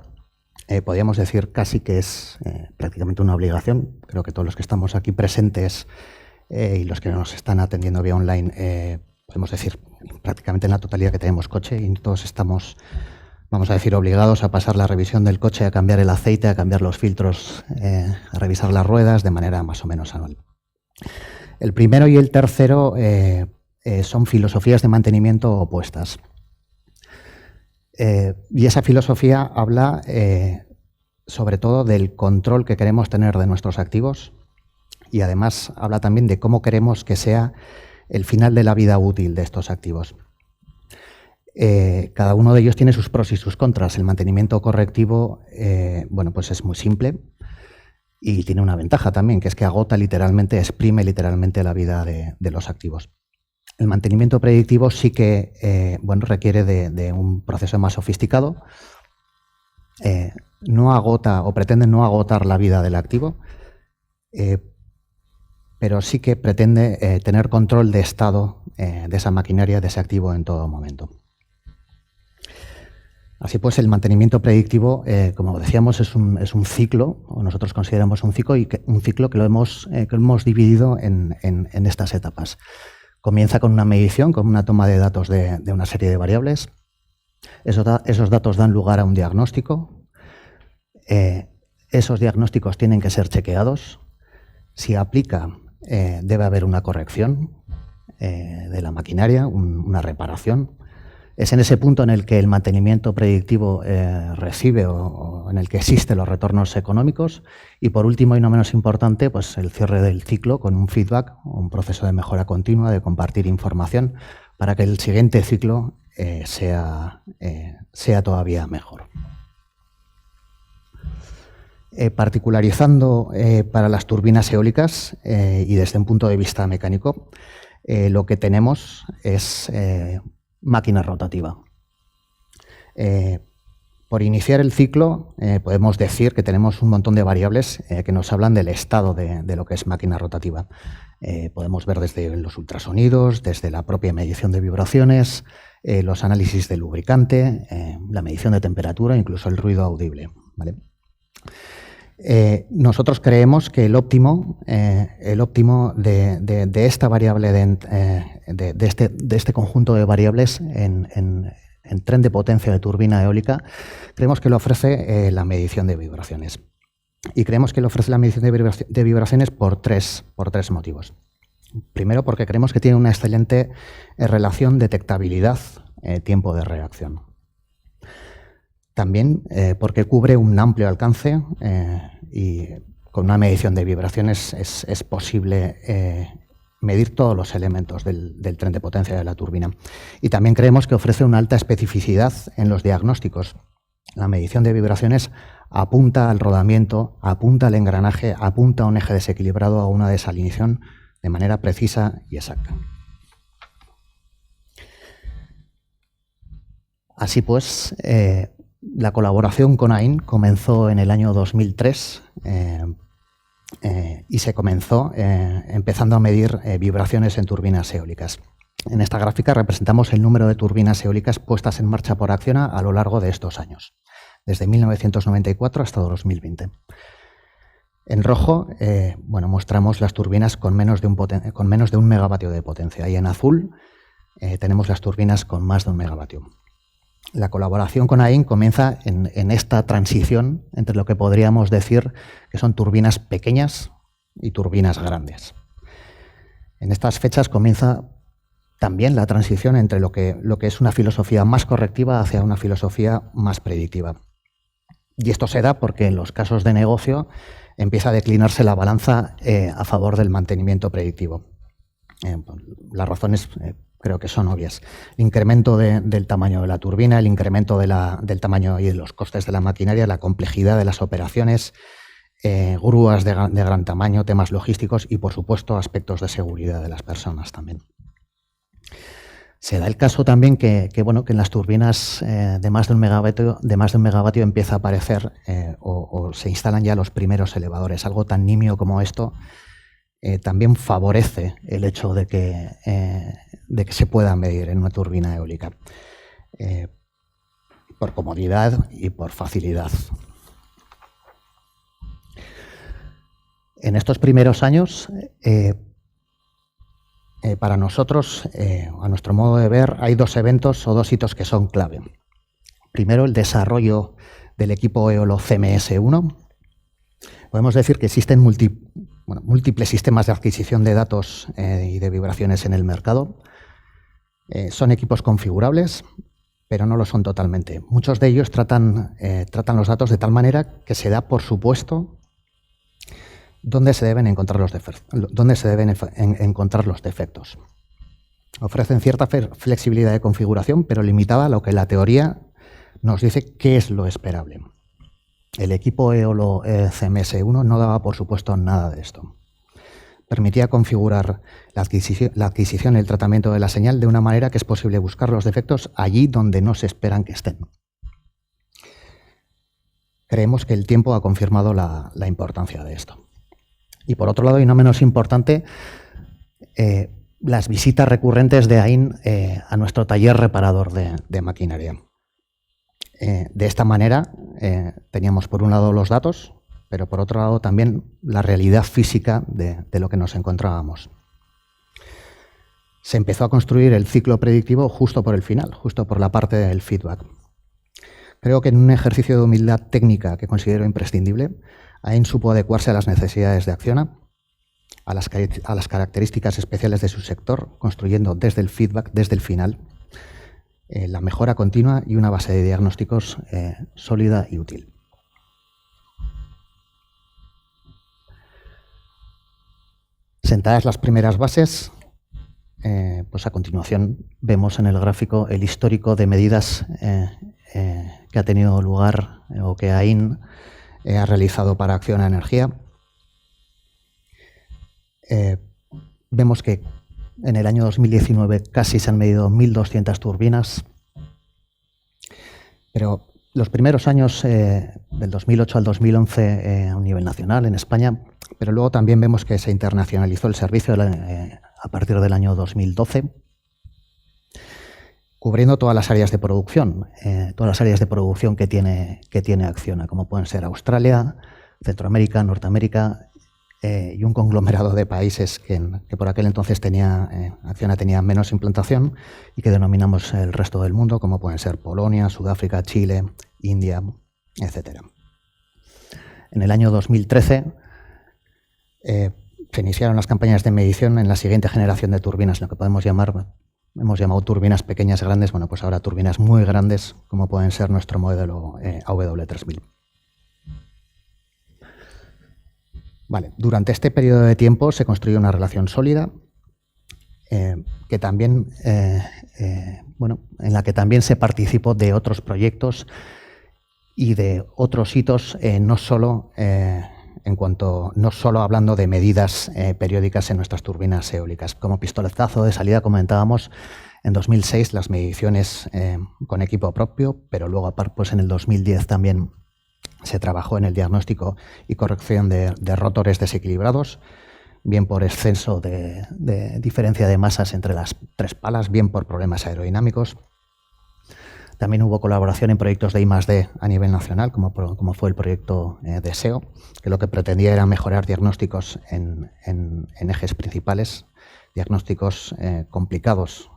Podríamos decir casi que es prácticamente una obligación. Creo que todos los que estamos aquí presentes y los que nos están atendiendo vía online, podemos decir prácticamente en la totalidad que tenemos coche y todos estamos, vamos a decir, obligados a pasar la revisión del coche, a cambiar el aceite, a cambiar los filtros, a revisar las ruedas de manera más o menos anual. El primero y el tercero son filosofías de mantenimiento opuestas. Y esa filosofía habla sobre todo del control que queremos tener de nuestros activos y además habla también de cómo queremos que sea el final de la vida útil de estos activos. Cada uno de ellos tiene sus pros y sus contras. El mantenimiento correctivo, bueno, pues es muy simple y tiene una ventaja también, que es que agota literalmente, exprime literalmente la vida de los activos. El mantenimiento predictivo sí que bueno, requiere de un proceso más sofisticado. No agota o pretende no agotar la vida del activo, pero sí que pretende tener control de estado de esa maquinaria, de ese activo en todo momento. Así pues, el mantenimiento predictivo, como decíamos, es un ciclo, o nosotros consideramos un ciclo que lo hemos dividido en estas etapas. Comienza con una medición, con una toma de datos de una serie de variables. Esos datos dan lugar a un diagnóstico. Esos diagnósticos tienen que ser chequeados. Si aplica, debe haber una corrección de la maquinaria, una reparación. Es en ese punto en el que el mantenimiento predictivo recibe o en el que existen los retornos económicos. Y por último, y no menos importante, pues el cierre del ciclo con un feedback, un proceso de mejora continua, de compartir información para que el siguiente ciclo sea todavía mejor. Particularizando para las turbinas eólicas y desde un punto de vista mecánico, lo que tenemos es máquina rotativa. Por iniciar el ciclo, podemos decir que tenemos un montón de variables que nos hablan del estado de lo que es máquina rotativa. Podemos ver desde los ultrasonidos, desde la propia medición de vibraciones, los análisis de lubricante, la medición de temperatura, incluso el ruido audible, ¿vale? Nosotros creemos que el óptimo de esta variable, de este conjunto de variables en tren de potencia de turbina eólica, creemos que lo ofrece la medición de vibraciones. Y creemos que lo ofrece la medición de vibraciones por tres motivos. Primero, porque creemos que tiene una excelente relación detectabilidad, tiempo de reacción. También porque cubre un amplio alcance y con una medición de vibraciones es posible medir todos los elementos del tren de potencia de la turbina. Y también creemos que ofrece una alta especificidad en los diagnósticos. La medición de vibraciones apunta al rodamiento, apunta al engranaje, apunta a un eje desequilibrado, a una desalineación de manera precisa y exacta. Así pues, la colaboración con AIN comenzó en el año 2003 y se comenzó empezando a medir vibraciones en turbinas eólicas. En esta gráfica representamos el número de turbinas eólicas puestas en marcha por Acciona a lo largo de estos años, desde 1994 hasta 2020. En rojo mostramos las turbinas con menos de 1 megavatio de potencia y en azul tenemos las turbinas con más de 1 megavatio. La colaboración con AIN comienza en esta transición entre lo que podríamos decir que son turbinas pequeñas y turbinas grandes. En estas fechas comienza también la transición entre lo que es una filosofía más correctiva hacia una filosofía más predictiva. Y esto se da porque en los casos de negocio empieza a declinarse la balanza a favor del mantenimiento predictivo. Las razones creo que son obvias. El incremento del tamaño de la turbina, el incremento del tamaño y de los costes de la maquinaria, la complejidad de las operaciones, grúas de gran tamaño, temas logísticos y, por supuesto, aspectos de seguridad de las personas también. Se da el caso también que en las turbinas de más de 1 megavatio empieza a aparecer o se instalan ya los primeros elevadores. Algo tan nimio como esto también favorece el hecho de que se pueda medir en una turbina eólica por comodidad y por facilidad. En estos primeros años, para nosotros, a nuestro modo de ver, hay 2 eventos o 2 hitos que son clave. Primero, el desarrollo del equipo EOLO CMS1. Podemos decir que existen múltiples sistemas de adquisición de datos y de vibraciones en el mercado. Son equipos configurables, pero no lo son totalmente. Muchos de ellos tratan los datos de tal manera que se da por supuesto dónde se deben encontrar los defectos. Ofrecen cierta flexibilidad de configuración, pero limitada a lo que la teoría nos dice que es lo esperable. El equipo EOLO CMS1 no daba, por supuesto, nada de esto. Permitía configurar la adquisición y el tratamiento de la señal de una manera que es posible buscar los defectos allí donde no se esperan que estén. Creemos que el tiempo ha confirmado la importancia de esto. Y por otro lado, y no menos importante, las visitas recurrentes de AIN a nuestro taller reparador de maquinaria. De esta manera teníamos por un lado los datos, pero por otro lado también la realidad física de lo que nos encontrábamos. Se empezó a construir el ciclo predictivo justo por el final, justo por la parte del feedback. Creo que en un ejercicio de humildad técnica que considero imprescindible, AIN supo adecuarse a las necesidades de Acciona, a las características especiales de su sector, construyendo desde el feedback, desde el final, la mejora continua y una base de diagnósticos sólida y útil. Sentadas las primeras bases, pues a continuación vemos en el gráfico el histórico de medidas que ha tenido lugar o que AIN ha realizado para Acciona Energía. Vemos que en el año 2019 casi se han medido 1.200 turbinas, pero los primeros años del 2008 al 2011 a un nivel nacional en España, pero luego también vemos que se internacionalizó el servicio a partir del año 2012, cubriendo todas las áreas de producción, que tiene Acciona, como pueden ser Australia, Centroamérica, Norteamérica y un conglomerado de países que por aquel entonces Acciona tenía menos implantación y que denominamos el resto del mundo, como pueden ser Polonia, Sudáfrica, Chile, India, etc. En el año 2013 se iniciaron las campañas de medición en la siguiente generación de turbinas, lo que hemos llamado turbinas pequeñas grandes, bueno, pues ahora turbinas muy grandes, como pueden ser nuestro modelo AW3000. Vale, durante este periodo de tiempo se construyó una relación sólida que también, en la que también se participó de otros proyectos y de otros hitos, no solo hablando de medidas periódicas en nuestras turbinas eólicas. Como pistoletazo de salida comentábamos en 2006 las mediciones con equipo propio, pero luego pues en el 2010 también se trabajó en el diagnóstico y corrección de rotores desequilibrados, bien por exceso de diferencia de masas entre las tres palas, bien por problemas aerodinámicos. También hubo colaboración en proyectos de I+D a nivel nacional, como fue el proyecto de SEO, que lo que pretendía era mejorar diagnósticos en ejes principales, diagnósticos complicados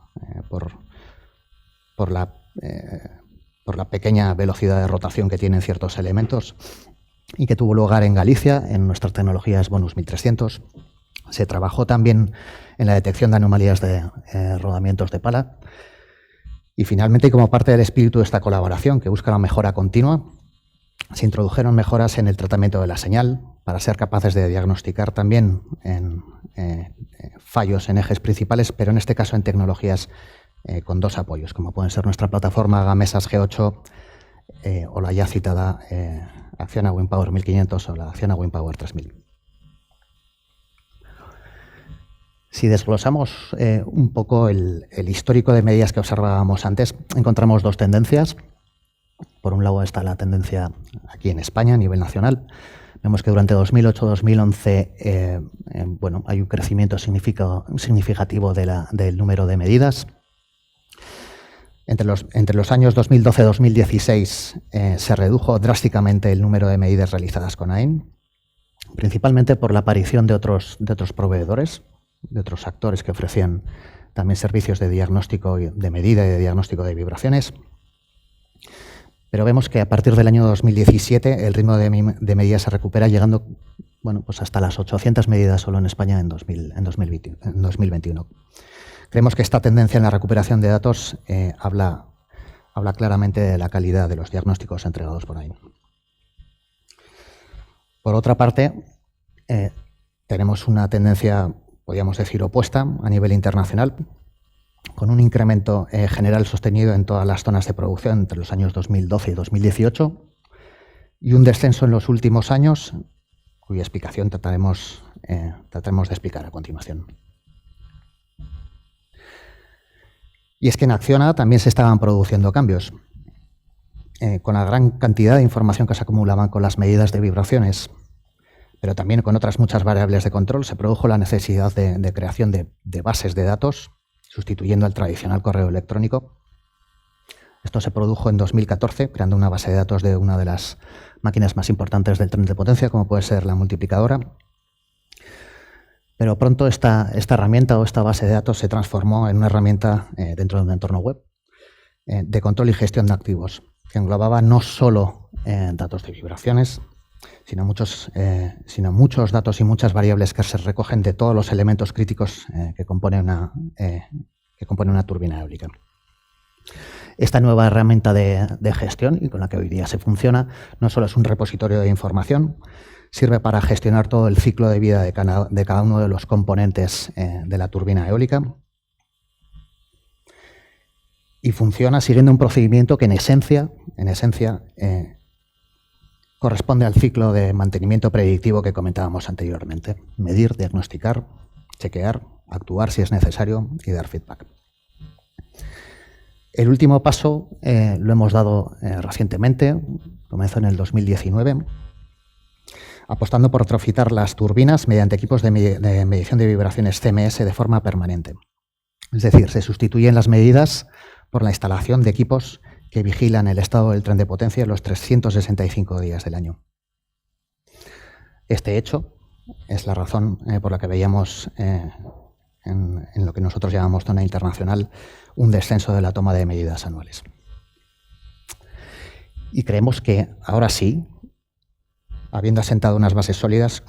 por la pequeña velocidad de rotación que tienen ciertos elementos, y que tuvo lugar en Galicia, en nuestras tecnologías Bonus 1300. Se trabajó también en la detección de anomalías de rodamientos de pala. Y finalmente, y como parte del espíritu de esta colaboración, que busca la mejora continua, se introdujeron mejoras en el tratamiento de la señal para ser capaces de diagnosticar también fallos en ejes principales, pero en este caso en tecnologías con dos apoyos, como pueden ser nuestra plataforma Gamesas G8 o la ya citada Acciona WindPower 1500 o la Acciona WindPower 3000. Si desglosamos un poco el histórico de medidas que observábamos antes, encontramos dos tendencias. Por un lado está la tendencia aquí en España a nivel nacional. Vemos que durante 2008-2011 hay un crecimiento significativo del número de medidas. Entre los años 2012-2016 se redujo drásticamente el número de medidas realizadas con AIN, principalmente por la aparición de otros proveedores, de otros actores que ofrecían también servicios de diagnóstico de medida y de diagnóstico de vibraciones. Pero vemos que a partir del año 2017 el ritmo de medidas se recupera, llegando pues hasta las 800 medidas solo en España en 2021. Creemos que esta tendencia en la recuperación de datos habla claramente de la calidad de los diagnósticos entregados por AIN. Por otra parte, tenemos una tendencia, podríamos decir, opuesta a nivel internacional, con un incremento general sostenido en todas las zonas de producción entre los años 2012 y 2018 y un descenso en los últimos años, cuya explicación trataremos de explicar a continuación. Y es que en Acciona también se estaban produciendo cambios. Con la gran cantidad de información que se acumulaban con las medidas de vibraciones, pero también con otras muchas variables de control, se produjo la necesidad de creación de bases de datos, sustituyendo al tradicional correo electrónico. Esto se produjo en 2014, creando una base de datos de una de las máquinas más importantes del tren de potencia, como puede ser la multiplicadora. Pero pronto esta herramienta o esta base de datos se transformó en una herramienta dentro de un entorno web de control y gestión de activos, que englobaba no solo datos de vibraciones, sino muchos datos y muchas variables que se recogen de todos los elementos críticos que componen una turbina eólica. Esta nueva herramienta de gestión, y con la que hoy día se funciona, no solo es un repositorio de información, sirve para gestionar todo el ciclo de vida de cada uno de los componentes de la turbina eólica, y funciona siguiendo un procedimiento que en esencia corresponde al ciclo de mantenimiento predictivo que comentábamos anteriormente: medir, diagnosticar, chequear, actuar si es necesario y dar feedback. El último paso lo hemos dado recientemente, comenzó en el 2019, apostando por retrofittar las turbinas mediante equipos de medición de vibraciones CMS de forma permanente. Es decir, se sustituyen las medidas por la instalación de equipos que vigilan el estado del tren de potencia los 365 días del año. Este hecho es la razón por la que veíamos en lo que nosotros llamamos zona internacional un descenso de la toma de medidas anuales. Y creemos que ahora sí, habiendo asentado unas bases sólidas,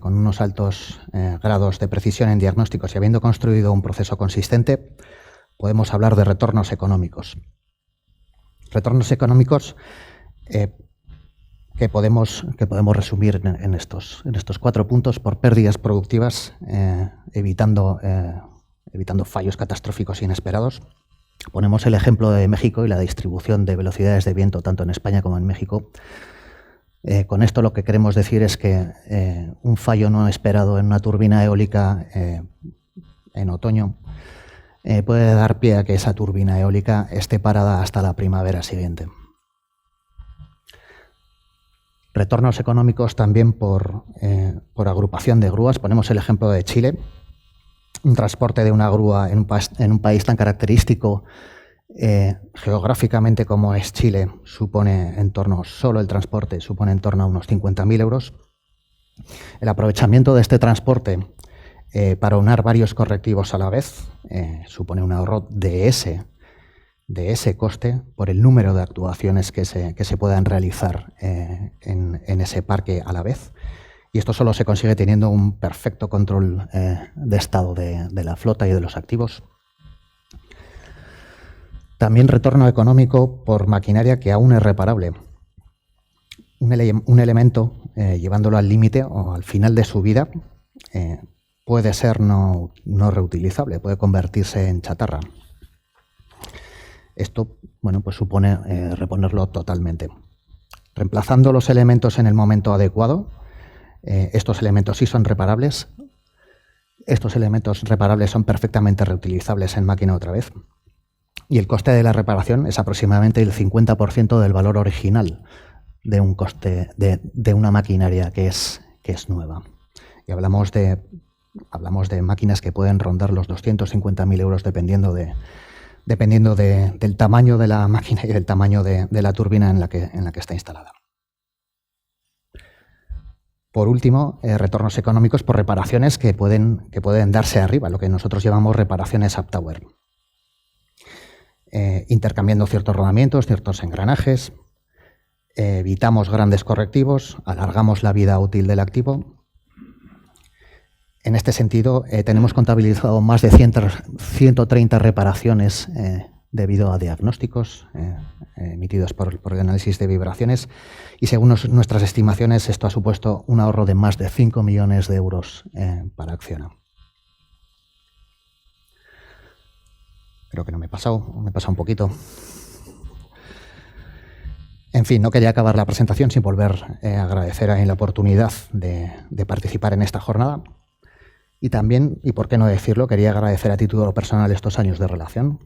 con unos altos grados de precisión en diagnósticos y habiendo construido un proceso consistente, podemos hablar de retornos económicos. Retornos económicos que podemos resumir en estos 4 puntos por pérdidas productivas, evitando fallos catastróficos inesperados. Ponemos el ejemplo de México y la distribución de velocidades de viento tanto en España como en México. Con esto lo que queremos decir es que un fallo no esperado en una turbina eólica en otoño puede dar pie a que esa turbina eólica esté parada hasta la primavera siguiente. Retornos económicos también por agrupación de grúas. Ponemos el ejemplo de Chile. Un transporte de una grúa en un país tan característico geográficamente como es Chile supone solo el transporte supone en torno a unos 50.000 euros. El aprovechamiento de este transporte para unar varios correctivos a la vez supone un ahorro de ese coste por el número de actuaciones que se puedan realizar en ese parque a la vez. Y esto solo se consigue teniendo un perfecto control de estado de la flota y de los activos. También retorno económico por maquinaria que aún es reparable. Un elemento, llevándolo al límite o al final de su vida, puede ser no reutilizable, puede convertirse en chatarra. Esto, pues supone reponerlo totalmente. Reemplazando los elementos en el momento adecuado, estos elementos sí son reparables. Estos elementos reparables son perfectamente reutilizables en máquina otra vez. Y el coste de la reparación es aproximadamente el 50% del valor original de un coste de una maquinaria que es nueva. Y hablamos de máquinas que pueden rondar los 250.000 euros dependiendo del tamaño de la máquina y del tamaño de la turbina en la que está instalada. Por último, retornos económicos por reparaciones que pueden darse arriba, lo que nosotros llamamos reparaciones uptower. Intercambiando ciertos rodamientos, ciertos engranajes, evitamos grandes correctivos, alargamos la vida útil del activo. En este sentido, tenemos contabilizado más de 130 reparaciones debido a diagnósticos emitidos por el análisis de vibraciones y según nuestras estimaciones esto ha supuesto un ahorro de más de 5 millones de euros para Acciona. Creo que me he pasado un poquito. En fin, no quería acabar la presentación sin volver a agradecer a la oportunidad de participar en esta jornada. Y también, y por qué no decirlo, quería agradecer a título personal estos años de relación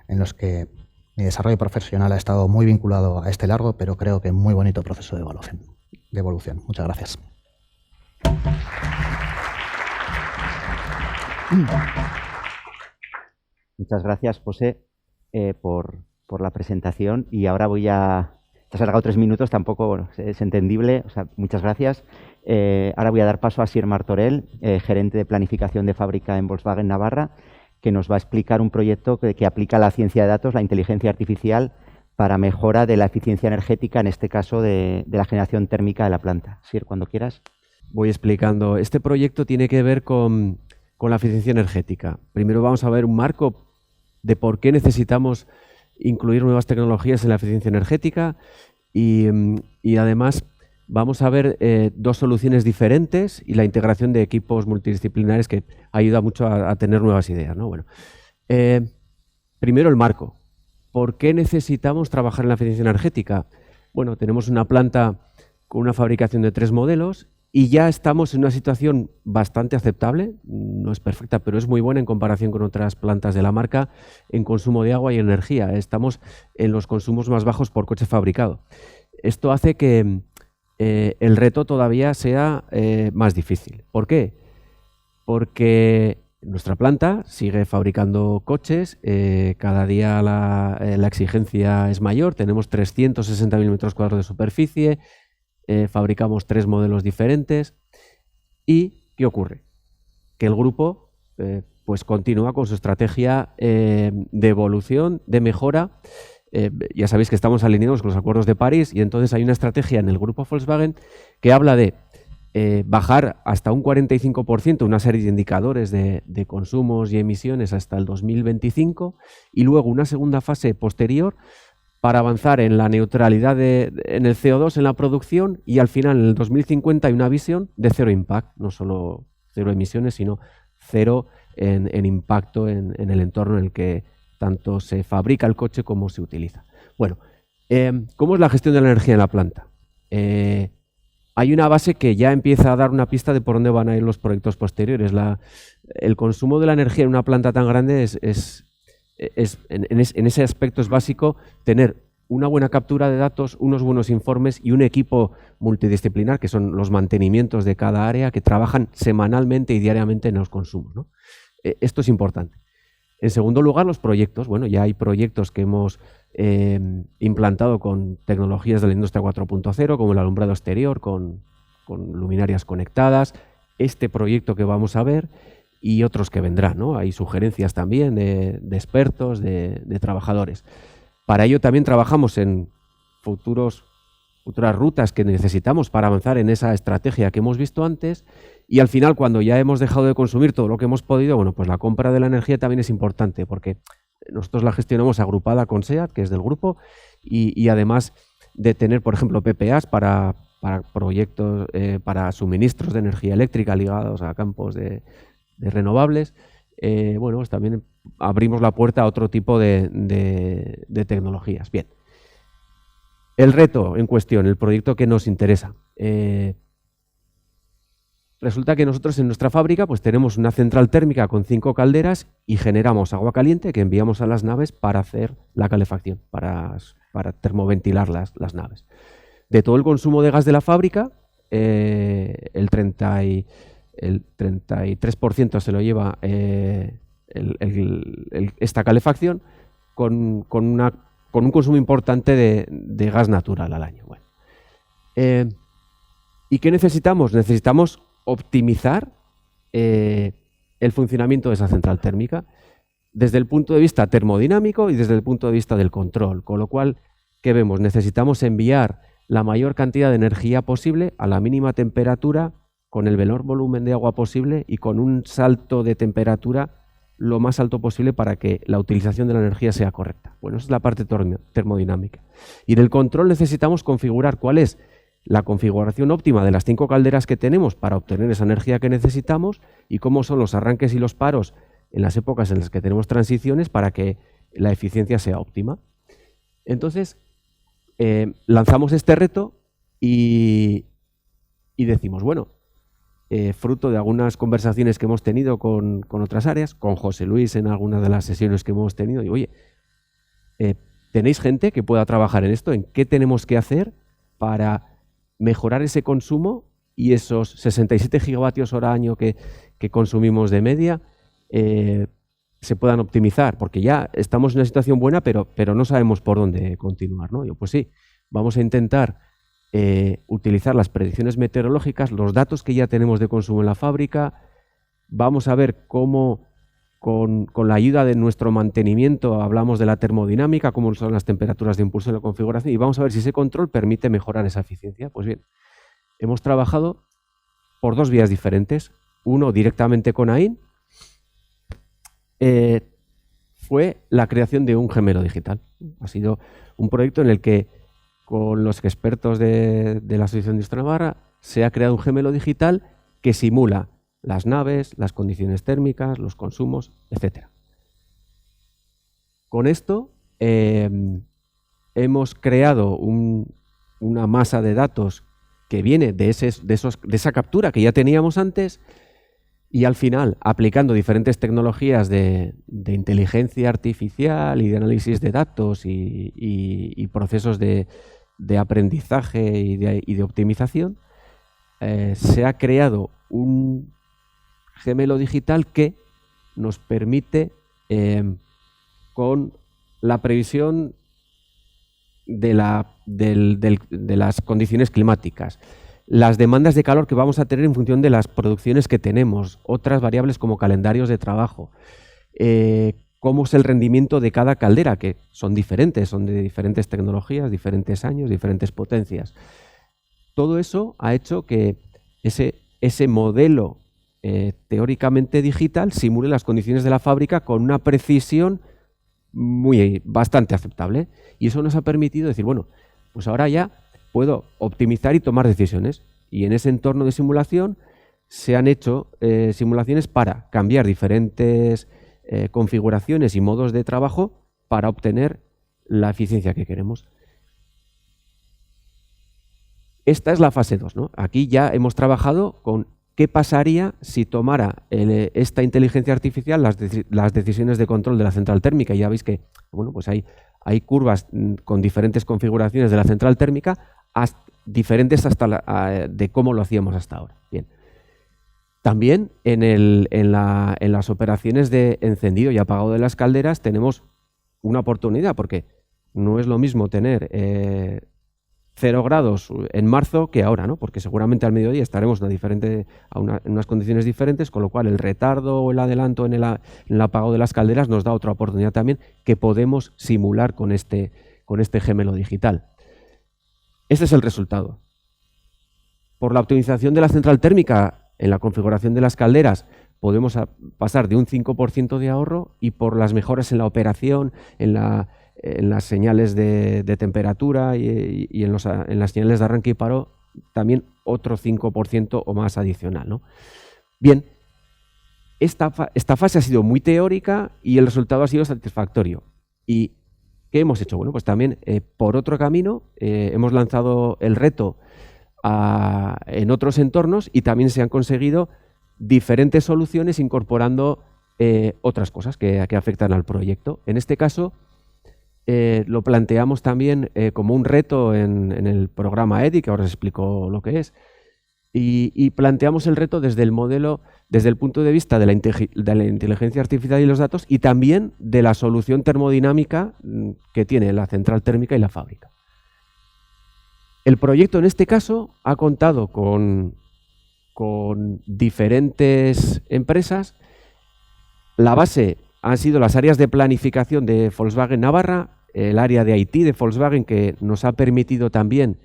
en los que mi desarrollo profesional ha estado muy vinculado a este largo, pero creo que muy bonito proceso de evolución. Muchas gracias. Muchas gracias, José, por la presentación. Y ahora te has alargado 3 minutos, tampoco es entendible. O sea, muchas gracias. Ahora voy a dar paso a Sir Martorell, gerente de planificación de fábrica en Volkswagen Navarra, que nos va a explicar un proyecto que aplica la ciencia de datos, la inteligencia artificial, para mejora de la eficiencia energética, en este caso de la generación térmica de la planta. Sir, cuando quieras. Voy explicando. Este proyecto tiene que ver con la eficiencia energética. Primero vamos a ver un marco de por qué necesitamos incluir nuevas tecnologías en la eficiencia energética y además vamos a ver 2 soluciones diferentes y la integración de equipos multidisciplinares que ayuda mucho a tener nuevas ideas, ¿no? Bueno, primero el marco. ¿Por qué necesitamos trabajar en la eficiencia energética? Bueno, tenemos una planta con una fabricación de 3 modelos y ya estamos en una situación bastante aceptable, no es perfecta, pero es muy buena en comparación con otras plantas de la marca en consumo de agua y energía. Estamos en los consumos más bajos por coche fabricado. Esto hace que el reto todavía sea más difícil. ¿Por qué? Porque nuestra planta sigue fabricando coches, cada día la exigencia es mayor, tenemos 360.000 metros cuadrados de superficie, fabricamos 3 modelos diferentes. ¿Y qué ocurre? Que el grupo pues continúa con su estrategia de evolución, de mejora. Ya sabéis que estamos alineados con los acuerdos de París y entonces hay una estrategia en el grupo Volkswagen que habla de bajar hasta un 45% una serie de indicadores de consumos y emisiones hasta el 2025 y luego una segunda fase posterior para avanzar en la neutralidad en el CO2 en la producción y al final en el 2050 hay una visión de cero impact, no solo cero emisiones, sino cero en impacto en el entorno en el que tanto se fabrica el coche como se utiliza. Bueno, ¿cómo es la gestión de la energía en la planta? Hay una base que ya empieza a dar una pista de por dónde van a ir los proyectos posteriores. El consumo de la energía en una planta tan grande en ese aspecto es básico tener una buena captura de datos, unos buenos informes y un equipo multidisciplinar, que son los mantenimientos de cada área, que trabajan semanalmente y diariamente en los consumos, ¿no? Esto es importante. En segundo lugar, los proyectos. Bueno, ya hay proyectos que hemos implantado con tecnologías de la industria 4.0, como el alumbrado exterior, con luminarias conectadas. Este proyecto que vamos a ver y otros que vendrán, ¿no? Hay sugerencias también de expertos, de trabajadores. Para ello también trabajamos en futuras rutas que necesitamos para avanzar en esa estrategia que hemos visto antes y al final cuando ya hemos dejado de consumir todo lo que hemos podido, bueno, pues la compra de la energía también es importante porque nosotros la gestionamos agrupada con SEAT, que es del grupo, y además de tener, por ejemplo, PPAs para proyectos, para suministros de energía eléctrica ligados a campos de renovables, bueno, pues también abrimos la puerta a otro tipo de tecnologías. Bien. El reto en cuestión, el proyecto que nos interesa. Resulta que nosotros en nuestra fábrica pues tenemos una central térmica con 5 calderas y generamos agua caliente que enviamos a las naves para hacer la calefacción, para termoventilar las naves. De todo el consumo de gas de la fábrica, el 33% se lo lleva esta calefacción con un consumo importante de gas natural al año. Bueno. ¿Y qué necesitamos? Necesitamos optimizar el funcionamiento de esa central térmica desde el punto de vista termodinámico y desde el punto de vista del control. Con lo cual, ¿qué vemos? Necesitamos enviar la mayor cantidad de energía posible a la mínima temperatura con el menor volumen de agua posible y con un salto de temperatura lo más alto posible para que la utilización de la energía sea correcta. Bueno, esa es la parte termodinámica. Y en el control necesitamos configurar cuál es la configuración óptima de las 5 calderas que tenemos para obtener esa energía que necesitamos y cómo son los arranques y los paros en las épocas en las que tenemos transiciones para que la eficiencia sea óptima. Entonces, lanzamos este reto y decimos, bueno, fruto de algunas conversaciones que hemos tenido con otras áreas, con José Luis en algunas de las sesiones que hemos tenido, y oye, ¿tenéis gente que pueda trabajar en esto? ¿En qué tenemos que hacer para mejorar ese consumo y esos 67 gigavatios hora año que consumimos de media se puedan optimizar? Porque ya estamos en una situación buena, pero no sabemos por dónde continuar, ¿no? Yo, pues sí, vamos a intentar utilizar las predicciones meteorológicas, los datos que ya tenemos de consumo en la fábrica, vamos a ver cómo con la ayuda de nuestro mantenimiento hablamos de la termodinámica, cómo son las temperaturas de impulso en la configuración y vamos a ver si ese control permite mejorar esa eficiencia. Pues bien, hemos trabajado por 2 vías diferentes. Uno directamente con AIN, fue la creación de un gemelo digital. Ha sido un proyecto en el que con los expertos de la Asociación de Industria Navarra se ha creado un gemelo digital que simula las naves, las condiciones térmicas, los consumos, etc. Con esto hemos creado una masa de datos que viene de esa captura que ya teníamos antes, y al final, aplicando diferentes tecnologías de inteligencia artificial y de análisis de datos y procesos de aprendizaje y de optimización, se ha creado un gemelo digital que nos permite, con la previsión de las condiciones climáticas, las demandas de calor que vamos a tener en función de las producciones que tenemos, otras variables como calendarios de trabajo, cómo es el rendimiento de cada caldera, que son diferentes, son de diferentes tecnologías, diferentes años, diferentes potencias. Todo eso ha hecho que ese modelo teóricamente digital simule las condiciones de la fábrica con una precisión bastante aceptable. Y eso nos ha permitido decir, bueno, pues ahora ya puedo optimizar y tomar decisiones. Y en ese entorno de simulación se han hecho simulaciones para cambiar diferentes configuraciones y modos de trabajo para obtener la eficiencia que queremos. Esta es la fase 2, ¿no? Aquí ya hemos trabajado con qué pasaría si tomara esta inteligencia artificial las decisiones de control de la central térmica. Y ya veis que bueno, pues hay curvas con diferentes configuraciones de la central térmica, diferentes de cómo lo hacíamos hasta ahora. Bien. También en las operaciones de encendido y apagado de las calderas tenemos una oportunidad, porque no es lo mismo tener 0 grados en marzo que ahora, ¿no? Porque seguramente al mediodía estaremos en unas condiciones diferentes, con lo cual el retardo o el adelanto en el apagado de las calderas nos da otra oportunidad también que podemos simular con este gemelo digital. Este es el resultado. Por la optimización de la central térmica en la configuración de las calderas podemos pasar de un 5% de ahorro, y por las mejoras en la operación, en las señales de temperatura y en las señales de arranque y paro, también otro 5% o más adicional, ¿no? Bien, esta fase ha sido muy teórica y el resultado ha sido satisfactorio. ¿Y qué hemos hecho? Bueno, pues también por otro camino hemos lanzado el reto en otros entornos, y también se han conseguido diferentes soluciones incorporando otras cosas que afectan al proyecto. En este caso, lo planteamos también como un reto en el programa EDI, que ahora os explico lo que es, y planteamos el reto desde el punto de vista de la inteligencia artificial y los datos, y también de la solución termodinámica que tiene la central térmica y la fábrica. El proyecto en este caso ha contado con diferentes empresas. La base han sido las áreas de planificación de Volkswagen Navarra, el área de IT de Volkswagen, que nos ha permitido también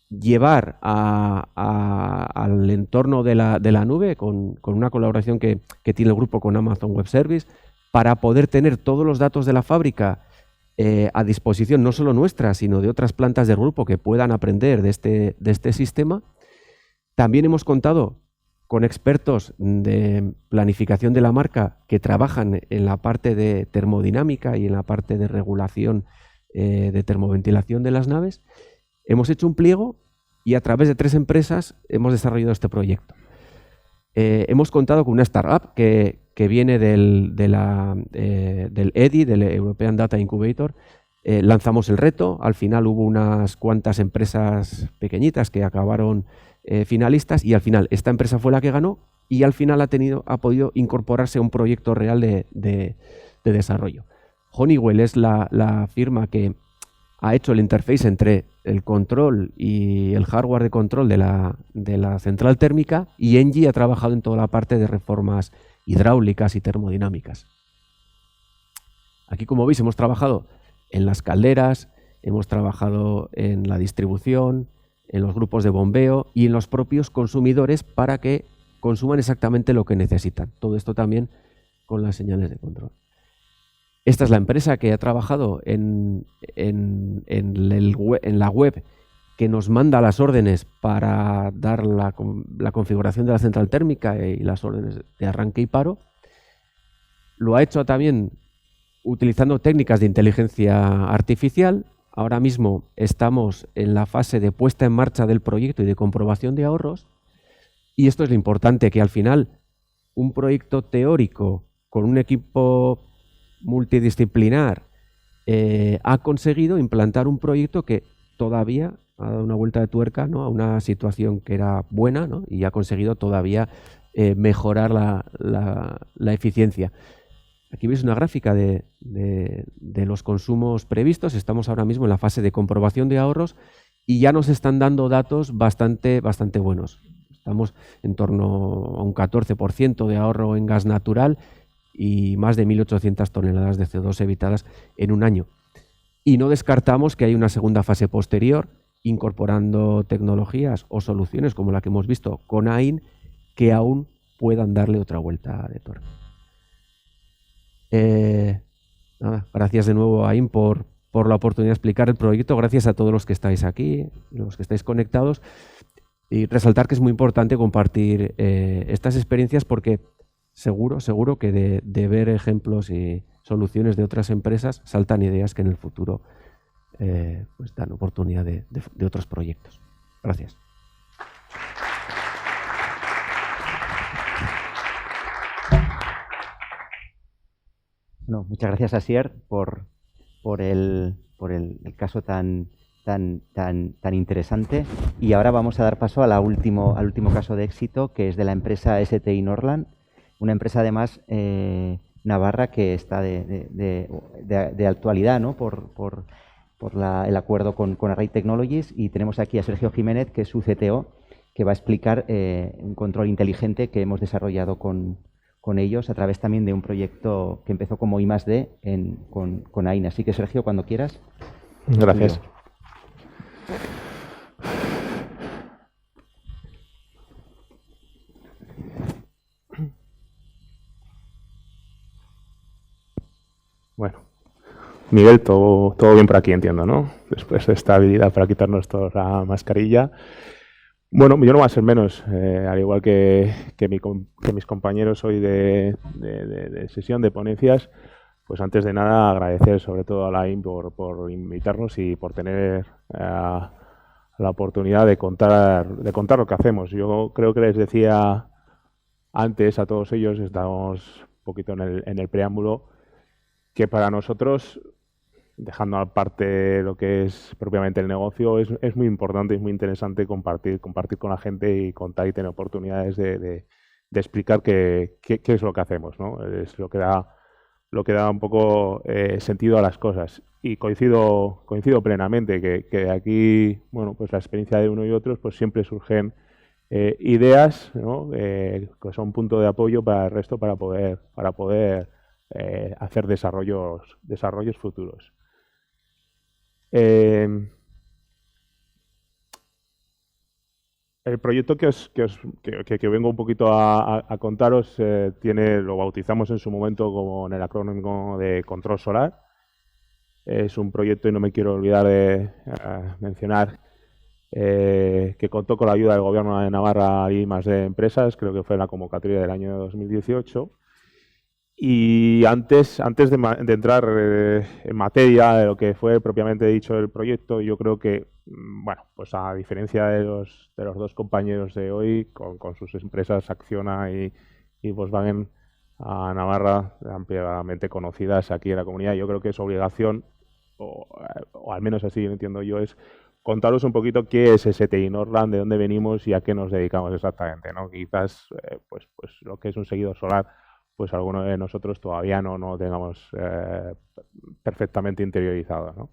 llevar al entorno de la nube con una colaboración que tiene el grupo con Amazon Web Service, para poder tener todos los datos de la fábrica a disposición, no solo nuestra, sino de otras plantas del grupo que puedan aprender de este sistema. También hemos contado con expertos de planificación de la marca que trabajan en la parte de termodinámica y en la parte de regulación de termoventilación de las naves. Hemos hecho un pliego y a través de 3 empresas hemos desarrollado este proyecto. Hemos contado con una startup que viene del EDI, del European Data Incubator. Lanzamos el reto, al final hubo unas cuantas empresas pequeñitas que acabaron finalistas, y al final esta empresa fue la que ganó, y al final ha podido incorporarse a un proyecto real de desarrollo. Honeywell es la firma que ha hecho el interface entre el control y el hardware de control de la central térmica, y ENGIE ha trabajado en toda la parte de reformas hidráulicas y termodinámicas. Aquí, como veis, hemos trabajado en las calderas, hemos trabajado en la distribución, en los grupos de bombeo y en los propios consumidores para que consuman exactamente lo que necesitan. Todo esto también con las señales de control. Esta es la empresa que ha trabajado en la web que nos manda las órdenes para dar la configuración de la central térmica y las órdenes de arranque y paro. Lo ha hecho también utilizando técnicas de inteligencia artificial, ahora mismo estamos en la fase de puesta en marcha del proyecto y de comprobación de ahorros. Y esto es lo importante, que al final un proyecto teórico con un equipo multidisciplinar ha conseguido implantar un proyecto que todavía ha dado una vuelta de tuerca, ¿no?, a una situación que era buena, ¿no?, y ha conseguido todavía mejorar la eficiencia. Aquí veis una gráfica de los consumos previstos. Estamos ahora mismo en la fase de comprobación de ahorros y ya nos están dando datos bastante buenos. Estamos en torno a un 14% de ahorro en gas natural y más de 1.800 toneladas de CO2 evitadas en un año. Y no descartamos que hay una segunda fase posterior, incorporando tecnologías o soluciones como la que hemos visto con AIN, que aún puedan darle otra vuelta de tuerca. Gracias de nuevo, AIN, por la oportunidad de explicar el proyecto. Gracias a todos los que estáis aquí, los que estáis conectados. Y resaltar que es muy importante compartir estas experiencias, porque seguro que de ver ejemplos y soluciones de otras empresas saltan ideas que en el futuro pues dan oportunidad de otros proyectos. Gracias. No, muchas gracias, Asier, por el caso tan interesante. Y ahora vamos a dar paso al último caso de éxito, que es de la empresa STI Norland, una empresa además navarra que está de actualidad, ¿no?, por el acuerdo con Array Technologies. Y tenemos aquí a Sergio Jiménez, que es su CTO, que va a explicar un control inteligente que hemos desarrollado con ellos a través también de un proyecto que empezó como I+D con AIN. Así que, Sergio, cuando quieras. Gracias. Bueno, Miguel, todo bien por aquí, entiendo, ¿no? Después de esta habilidad para quitarnos toda la mascarilla. Bueno, yo no voy a ser menos, al igual que mis compañeros hoy de sesión de ponencias. Pues antes de nada agradecer sobre todo a la AIN por invitarnos y por tener la oportunidad de contar lo que hacemos. Yo creo que les decía antes a todos ellos, estamos un poquito en el preámbulo, que para nosotros, dejando aparte lo que es propiamente el negocio, es muy importante y es muy interesante compartir con la gente y contar y tener oportunidades de explicar qué es lo que hacemos, ¿no? Es lo que da un poco sentido a las cosas. Y coincido plenamente que aquí, bueno, pues la experiencia de uno y otros, pues siempre surgen ideas, ¿no?, que son punto de apoyo para el resto, para poder hacer desarrollos futuros. El proyecto que vengo un poquito a contaros lo bautizamos en su momento como en el acrónimo de Control Solar. Es un proyecto, y no me quiero olvidar de mencionar, que contó con la ayuda del Gobierno de Navarra y I+D Empresas, creo que fue en la convocatoria del año 2018. Y antes de entrar en materia de lo que fue propiamente dicho el proyecto, yo creo que, bueno, pues a diferencia de los dos compañeros de hoy, con sus empresas Acciona y Volkswagen a Navarra, ampliamente conocidas aquí en la comunidad, yo creo que es obligación, o al menos así lo entiendo yo, es contaros un poquito qué es STI Norland, de dónde venimos y a qué nos dedicamos exactamente, ¿no? Quizás pues lo que es un seguidor solar, pues alguno de nosotros todavía no tengamos perfectamente interiorizado, ¿no?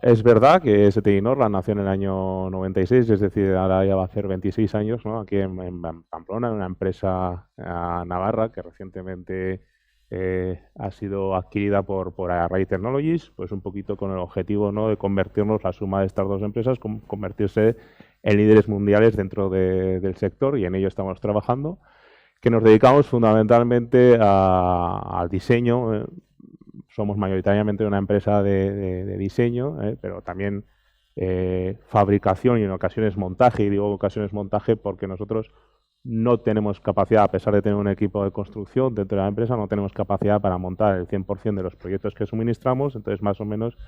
Es verdad que STI Norland nació en el año 96, es decir, ahora ya va a hacer 26 años, ¿no?, aquí en Pamplona, una empresa navarra que recientemente ha sido adquirida por Array Technologies, pues un poquito con el objetivo, ¿no?, de convertirnos, la suma de estas dos empresas, convertirse en líderes mundiales dentro del sector, y en ello estamos trabajando, que nos dedicamos fundamentalmente al diseño. Somos mayoritariamente una empresa de diseño, pero también fabricación y en ocasiones montaje. Y digo ocasiones montaje porque nosotros no tenemos capacidad, a pesar de tener un equipo de construcción dentro de la empresa, no tenemos capacidad para montar el 100% de los proyectos que suministramos. Entonces, más o menos,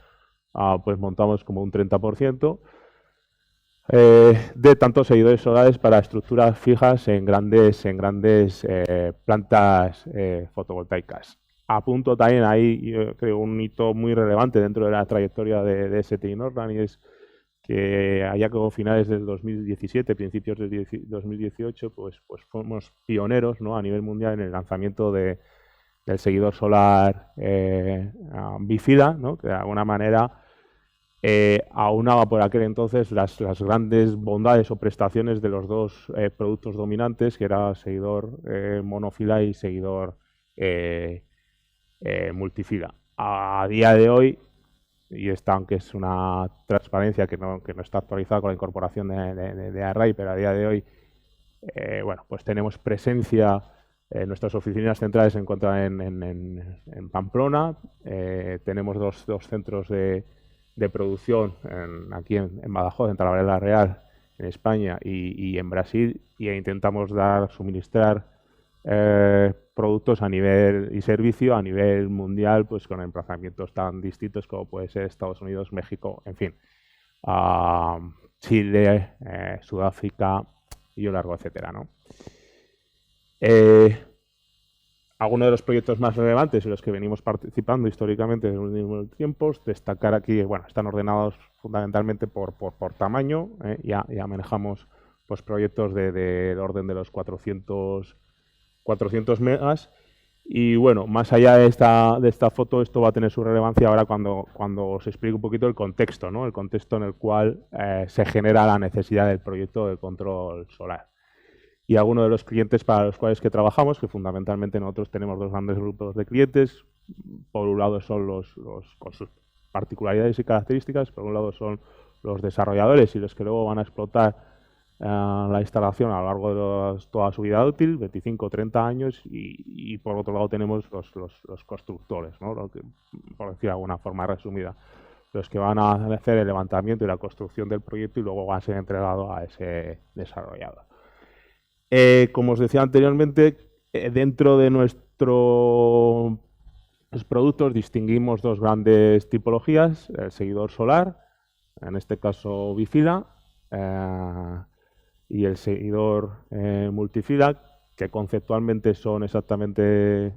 pues montamos como un 30%. De tantos seguidores solares para estructuras fijas en grandes plantas fotovoltaicas. Apunto también ahí, yo creo, un hito muy relevante dentro de la trayectoria de STI Northland, y es que allá como finales del 2017, principios del 2018, pues fuimos pioneros, ¿no?, a nivel mundial en el lanzamiento del seguidor solar Bifida, ¿no?, que de alguna manera aunaba por aquel entonces las grandes bondades o prestaciones de los dos productos dominantes, que era seguidor monofila y seguidor multifila. A día de hoy, y esta, aunque es una transparencia que no está actualizada con la incorporación de Array, pero a día de hoy, bueno, pues tenemos presencia. Nuestras oficinas centrales se encuentran en Pamplona. Tenemos dos centros de producción aquí en Badajoz, en Talavera Real, en España, y en Brasil, y intentamos suministrar productos a nivel y servicio a nivel mundial, pues con emplazamientos tan distintos como puede ser Estados Unidos, México, en fin, Chile, Sudáfrica y un largo etcétera, ¿no? Algunos de los proyectos más relevantes en los que venimos participando históricamente en los últimos tiempos, destacar aquí, bueno, están ordenados fundamentalmente por tamaño, ya manejamos pues proyectos del orden de los 400 megas, y bueno, más allá de esta foto, esto va a tener su relevancia ahora cuando os explique un poquito el contexto, ¿no?, el contexto en el cual se genera la necesidad del proyecto de control solar. Y algunos de los clientes para los cuales que trabajamos, que fundamentalmente nosotros tenemos dos grandes grupos de clientes. Por un lado son los con sus particularidades y características, por un lado son los desarrolladores y los que luego van a explotar la instalación a lo largo de toda su vida útil, 25 o 30 años, y por otro lado tenemos los constructores, ¿no?, por decir de alguna forma resumida, los que van a hacer el levantamiento y la construcción del proyecto y luego van a ser entregados a ese desarrollador. Como os decía anteriormente, dentro de nuestros productos distinguimos dos grandes tipologías: el seguidor solar, en este caso bifila, y el seguidor multifila, que conceptualmente son exactamente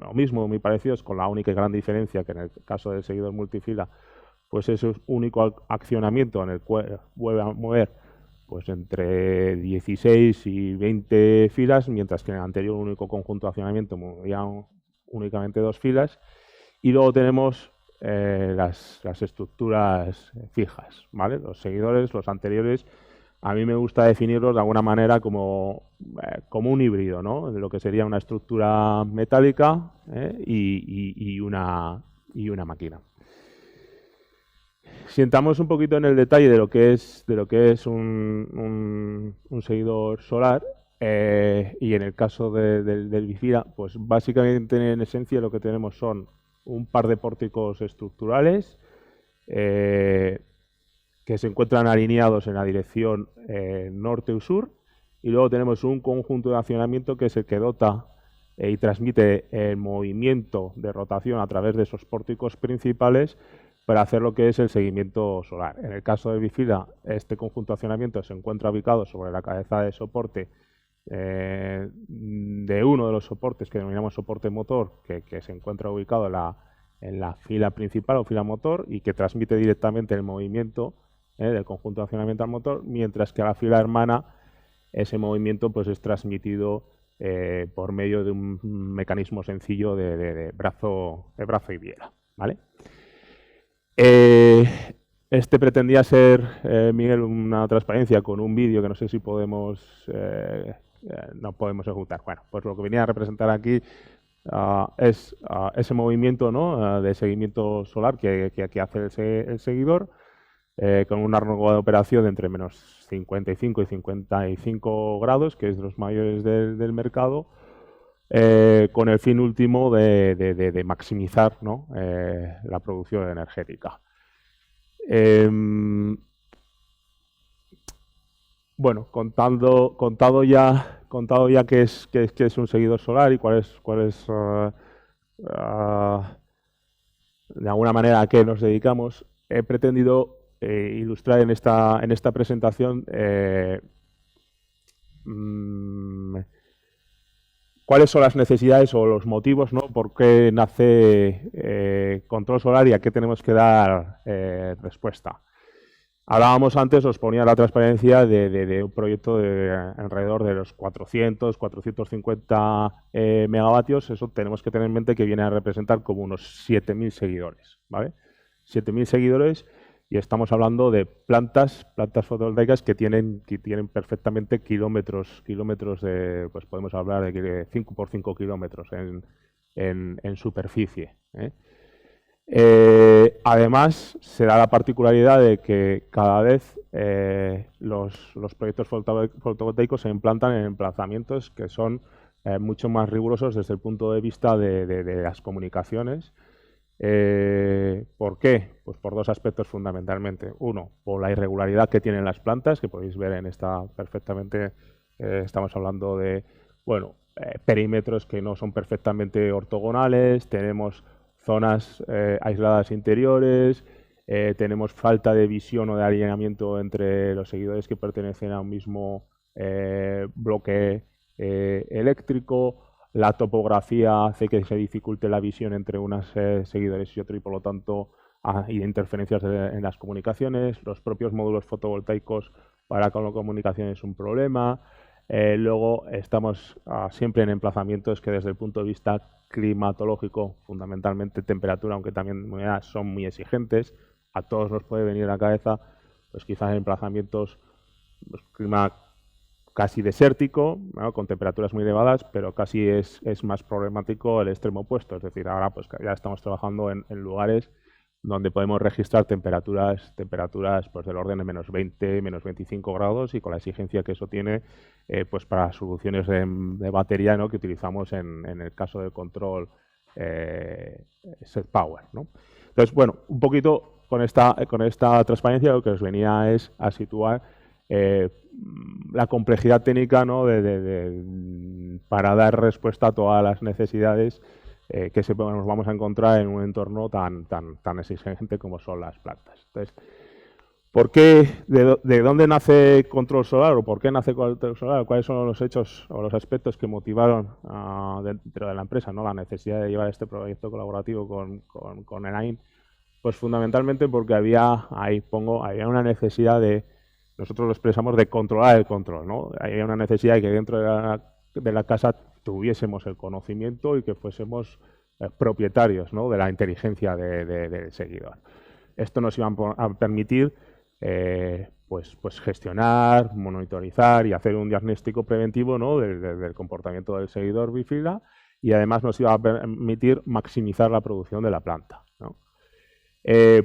lo mismo, muy parecidos, con la única y gran diferencia que en el caso del seguidor multifila, pues ese único accionamiento en el cual vuelve a mover pues entre 16 y 20 filas, mientras que en el anterior único conjunto de accionamiento movía únicamente 2 filas. Y luego tenemos las estructuras fijas, ¿vale? Los seguidores, los anteriores, a mí me gusta definirlos de alguna manera como un híbrido, ¿no?, de lo que sería una estructura metálica y una máquina. Si entramos un poquito en el detalle de lo que es un seguidor solar, y en el caso del Bifida, pues básicamente en esencia lo que tenemos son un par de pórticos estructurales que se encuentran alineados en la dirección norte o sur, y luego tenemos un conjunto de accionamiento que es el que dota y transmite el movimiento de rotación a través de esos pórticos principales para hacer lo que es el seguimiento solar. En el caso de Bifida, este conjunto de accionamiento se encuentra ubicado sobre la cabeza de soporte de uno de los soportes que denominamos soporte motor, que se encuentra ubicado en la fila principal o fila motor, y que transmite directamente el movimiento del conjunto de accionamiento al motor, mientras que a la fila hermana ese movimiento pues es transmitido por medio de un mecanismo sencillo de brazo y biela, ¿vale? Este pretendía ser, Miguel, una transparencia con un vídeo que no sé si podemos no podemos ejecutar. Bueno, pues lo que venía a representar aquí es ese movimiento, ¿no?, de seguimiento solar que hace el seguidor, con un rango de operación de entre menos 55 y 55 grados, que es de los mayores del mercado, con el fin último de maximizar, ¿no?, la producción energética. Bueno, contado ya qué es un seguidor solar y cuál es de alguna manera a qué nos dedicamos, he pretendido ilustrar en esta presentación cuáles son las necesidades o los motivos, ¿no?, por qué nace control solar y a qué tenemos que dar respuesta. Hablábamos antes, os ponía la transparencia de un proyecto de alrededor de los 400, 450 megavatios. Eso tenemos que tener en mente que viene a representar como unos 7.000 seguidores, ¿vale? 7.000 seguidores, y estamos hablando de plantas fotovoltaicas que tienen perfectamente kilómetros de, pues podemos hablar de 5 por 5 kilómetros en superficie, ¿eh? Además, se da la particularidad de que cada vez los proyectos fotovoltaicos se implantan en emplazamientos que son mucho más rigurosos desde el punto de vista de las comunicaciones. ¿Por qué? Pues por dos aspectos fundamentalmente. Uno, por la irregularidad que tienen las plantas, que podéis ver en esta perfectamente. Estamos hablando de, bueno, perímetros que no son perfectamente ortogonales, tenemos zonas aisladas interiores, tenemos falta de visión o de alineamiento entre los seguidores que pertenecen a un mismo bloque eléctrico. La topografía hace que se dificulte la visión entre unos seguidores y otro, y por lo tanto hay interferencias en las comunicaciones. Los propios módulos fotovoltaicos para con la comunicación es un problema. Luego estamos siempre en emplazamientos que desde el punto de vista climatológico, fundamentalmente temperatura, aunque también humedad, son muy exigentes. A todos nos puede venir a la cabeza, pues quizás en emplazamientos, pues, clima casi desértico, ¿no?, con temperaturas muy elevadas, pero casi es más problemático el extremo opuesto. Es decir, ahora pues ya estamos trabajando en lugares donde podemos registrar temperaturas pues del orden de menos 20, menos 25 grados, y con la exigencia que eso tiene pues para soluciones de batería, ¿no?, que utilizamos en el caso del control set power, ¿no? Entonces, bueno, un poquito con esta transparencia lo que os venía es a situar la complejidad técnica, ¿no?, para dar respuesta a todas las necesidades que nos vamos a encontrar en un entorno tan exigente como son las plantas. Entonces, ¿por qué, de dónde nace control solar, o por qué nace control solar? ¿Cuáles son los hechos o los aspectos que motivaron dentro de la empresa, ¿no?, la necesidad de llevar este proyecto colaborativo con ENAIN? Pues fundamentalmente porque había una necesidad nosotros lo expresamos, de controlar el control, ¿no? Había una necesidad de que dentro de la casa tuviésemos el conocimiento y que fuésemos propietarios, ¿no?, de la inteligencia del seguidor. Esto nos iba a permitir pues gestionar, monitorizar y hacer un diagnóstico preventivo, ¿no?, del comportamiento del seguidor bifida, y además nos iba a permitir maximizar la producción de la planta, ¿no?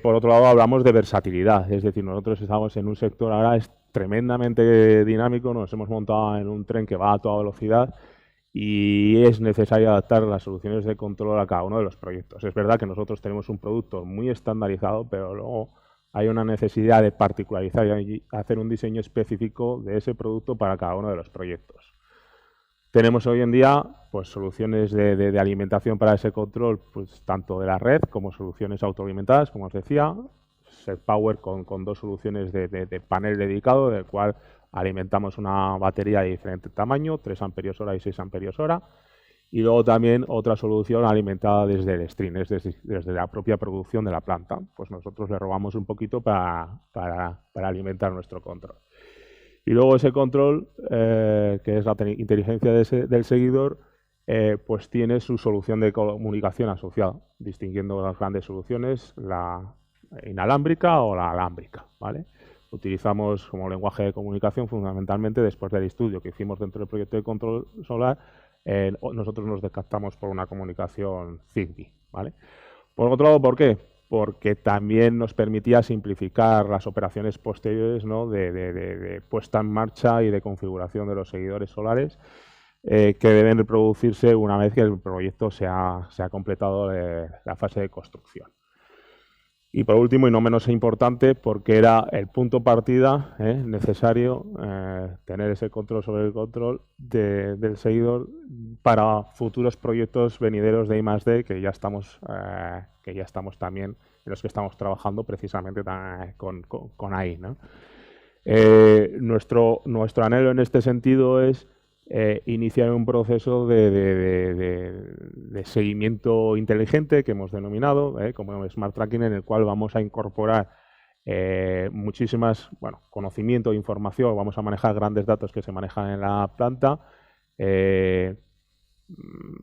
Por otro lado, hablamos de versatilidad, es decir, nosotros estamos en un sector ahora tremendamente dinámico, nos hemos montado en un tren que va a toda velocidad y es necesario adaptar las soluciones de control a cada uno de los proyectos. Es verdad que nosotros tenemos un producto muy estandarizado, pero luego hay una necesidad de particularizar y hacer un diseño específico de ese producto para cada uno de los proyectos. Tenemos hoy en día pues soluciones de alimentación para ese control, pues tanto de la red como soluciones autoalimentadas, como os decía, Set Power con dos soluciones de panel dedicado, del cual alimentamos una batería de diferente tamaño, 3 amperios hora y 6 amperios hora, y luego también otra solución alimentada desde el stream, es decir, desde la propia producción de la planta. Pues nosotros le robamos un poquito para alimentar nuestro control. Y luego ese control, que es la inteligencia del seguidor, pues tiene su solución de comunicación asociada, distinguiendo las grandes soluciones, la inalámbrica o la alámbrica, ¿vale? Utilizamos como lenguaje de comunicación fundamentalmente, después del estudio que hicimos dentro del proyecto de control solar, nosotros nos decantamos por una comunicación Zigbee, ¿vale? Por otro lado, ¿por qué? Porque también nos permitía simplificar las operaciones posteriores, ¿no?, de puesta en marcha y de configuración de los seguidores solares, que deben reproducirse una vez que el proyecto se ha completado la fase de construcción. Y por último, y no menos importante, porque era el punto partida necesario tener ese control sobre el control del seguidor para futuros proyectos venideros de I+D que ya estamos también, en los que estamos trabajando precisamente con AI, ¿no? Nuestro anhelo en este sentido es iniciar un proceso de seguimiento inteligente que hemos denominado como Smart Tracking, en el cual vamos a incorporar muchísimas, conocimiento, información, vamos a manejar grandes datos que se manejan en la planta,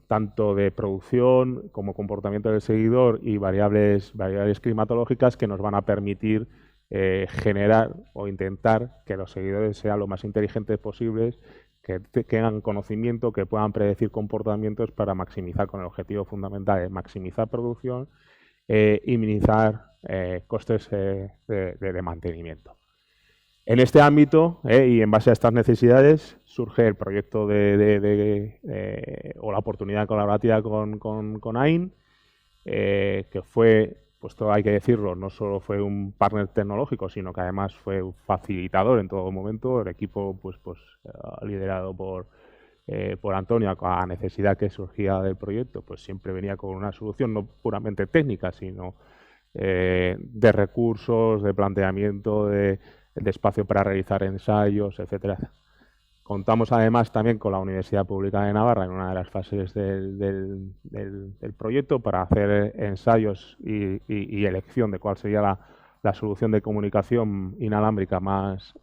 tanto de producción como comportamiento del seguidor y variables climatológicas que nos van a permitir generar o intentar que los seguidores sean lo más inteligentes posibles, que tengan conocimiento, que puedan predecir comportamientos para maximizar, con el objetivo fundamental de maximizar producción y minimizar costes de mantenimiento. En este ámbito y en base a estas necesidades surge el proyecto o la oportunidad colaborativa con AIN, que fue, pues todo hay que decirlo, no solo fue un partner tecnológico, sino que además fue un facilitador en todo momento. El equipo pues liderado por Antonio, a la necesidad que surgía del proyecto, pues siempre venía con una solución no puramente técnica, sino de recursos, de planteamiento, de espacio para realizar ensayos, etcétera. Contamos además también con la Universidad Pública de Navarra en una de las fases del proyecto para hacer ensayos y elección de cuál sería la solución de comunicación inalámbrica más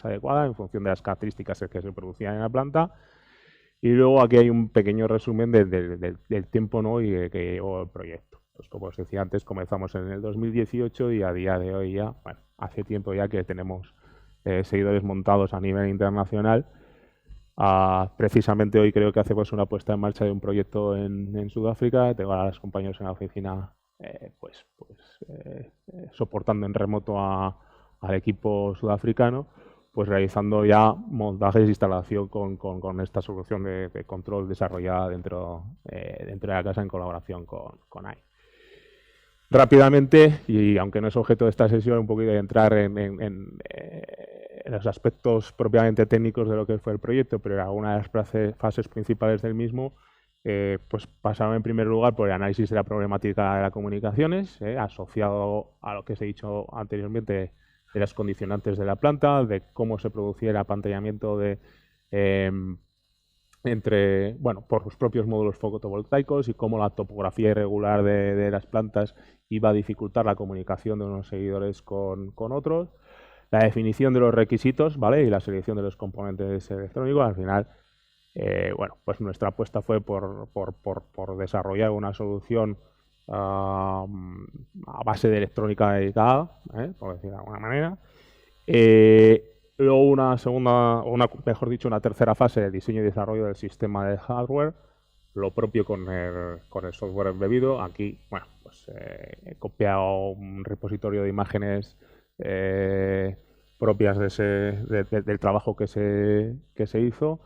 adecuada en función de las características que se producían en la planta. Y luego aquí hay un pequeño resumen del tiempo, ¿no?, y que llevó el proyecto. Pues como os decía antes, comenzamos en el 2018 y a día de hoy ya, hace tiempo ya que tenemos seguidores montados a nivel internacional. Precisamente hoy creo que hacemos una puesta en marcha de un proyecto en Sudáfrica. Tengo a los compañeros en la oficina soportando en remoto al equipo sudafricano, pues realizando ya montajes e instalación con esta solución de control desarrollada dentro de la casa en colaboración con AI. Rápidamente, y aunque no es objeto de esta sesión, un poquito de entrar en los aspectos propiamente técnicos de lo que fue el proyecto, pero era una de las fases principales del mismo, pues pasaron en primer lugar por el análisis de la problemática de las comunicaciones, asociado a lo que os he dicho anteriormente de las condicionantes de la planta, de cómo se producía el apantallamiento por los propios módulos fotovoltaicos y cómo la topografía irregular de las plantas iba a dificultar la comunicación de unos seguidores con otros. La definición de los requisitos, ¿vale?, y la selección de los componentes electrónicos. Al final, pues nuestra apuesta fue por desarrollar una solución a base de electrónica dedicada, por decir de alguna manera. Luego una tercera fase de diseño y desarrollo del sistema de hardware, lo propio con el software embebido. Aquí, he copiado un repositorio de imágenes propias del trabajo que se hizo.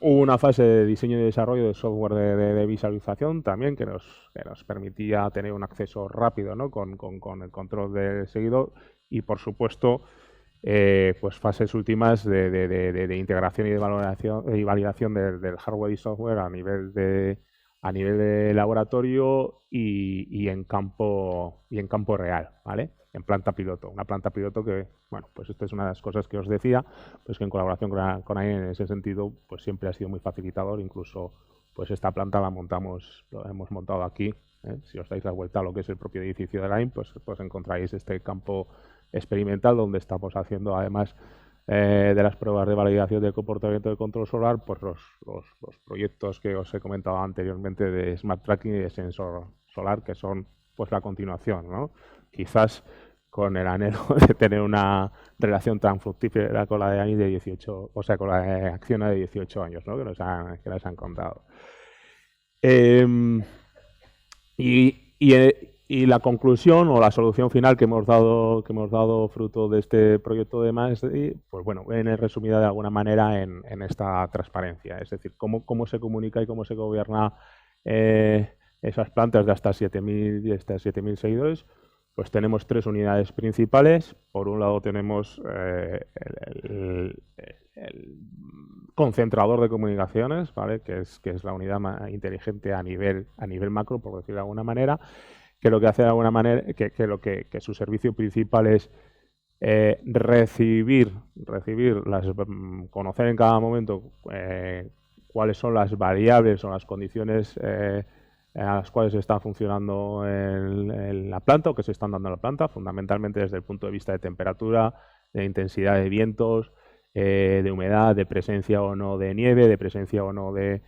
Hubo una fase de diseño y desarrollo de software de visualización también que nos permitía tener un acceso rápido, ¿no?, con el control del seguidor. Y por supuesto, pues fases últimas de integración y validación del hardware y software a nivel de laboratorio y en campo real, ¿vale?, en planta piloto. Una planta piloto que, pues esta es una de las cosas que os decía, pues que en colaboración con AIN en ese sentido, pues siempre ha sido muy facilitador. Incluso, pues esta planta lo hemos montado aquí. Si os dais la vuelta a lo que es el propio edificio de AIN, pues encontráis este campo experimental donde estamos haciendo, además de las pruebas de validación del comportamiento del control solar, pues los proyectos que os he comentado anteriormente de Smart Tracking y de sensor solar, que son pues la continuación, ¿no? Quizás con el anhelo de tener una relación tan fructífera con la de AIN de 18, o sea, con la de Acciona de 18 años, ¿no?, que nos han contado. Y la conclusión o la solución final que hemos dado fruto de este proyecto de MASDI, pues viene resumida de alguna manera en esta transparencia. Es decir, cómo se comunica y cómo se gobierna esas plantas de hasta 7.000 seguidores, pues tenemos 3 unidades principales. Por un lado tenemos el concentrador de comunicaciones, ¿vale? que es la unidad más inteligente a nivel macro, por decirlo de alguna manera, que lo que hace de alguna manera, que su servicio principal es conocer en cada momento cuáles son las variables o las condiciones a las cuales está funcionando la planta o que se están dando en la planta, fundamentalmente desde el punto de vista de temperatura, de intensidad de vientos, de humedad, de presencia o no de nieve, de presencia o no de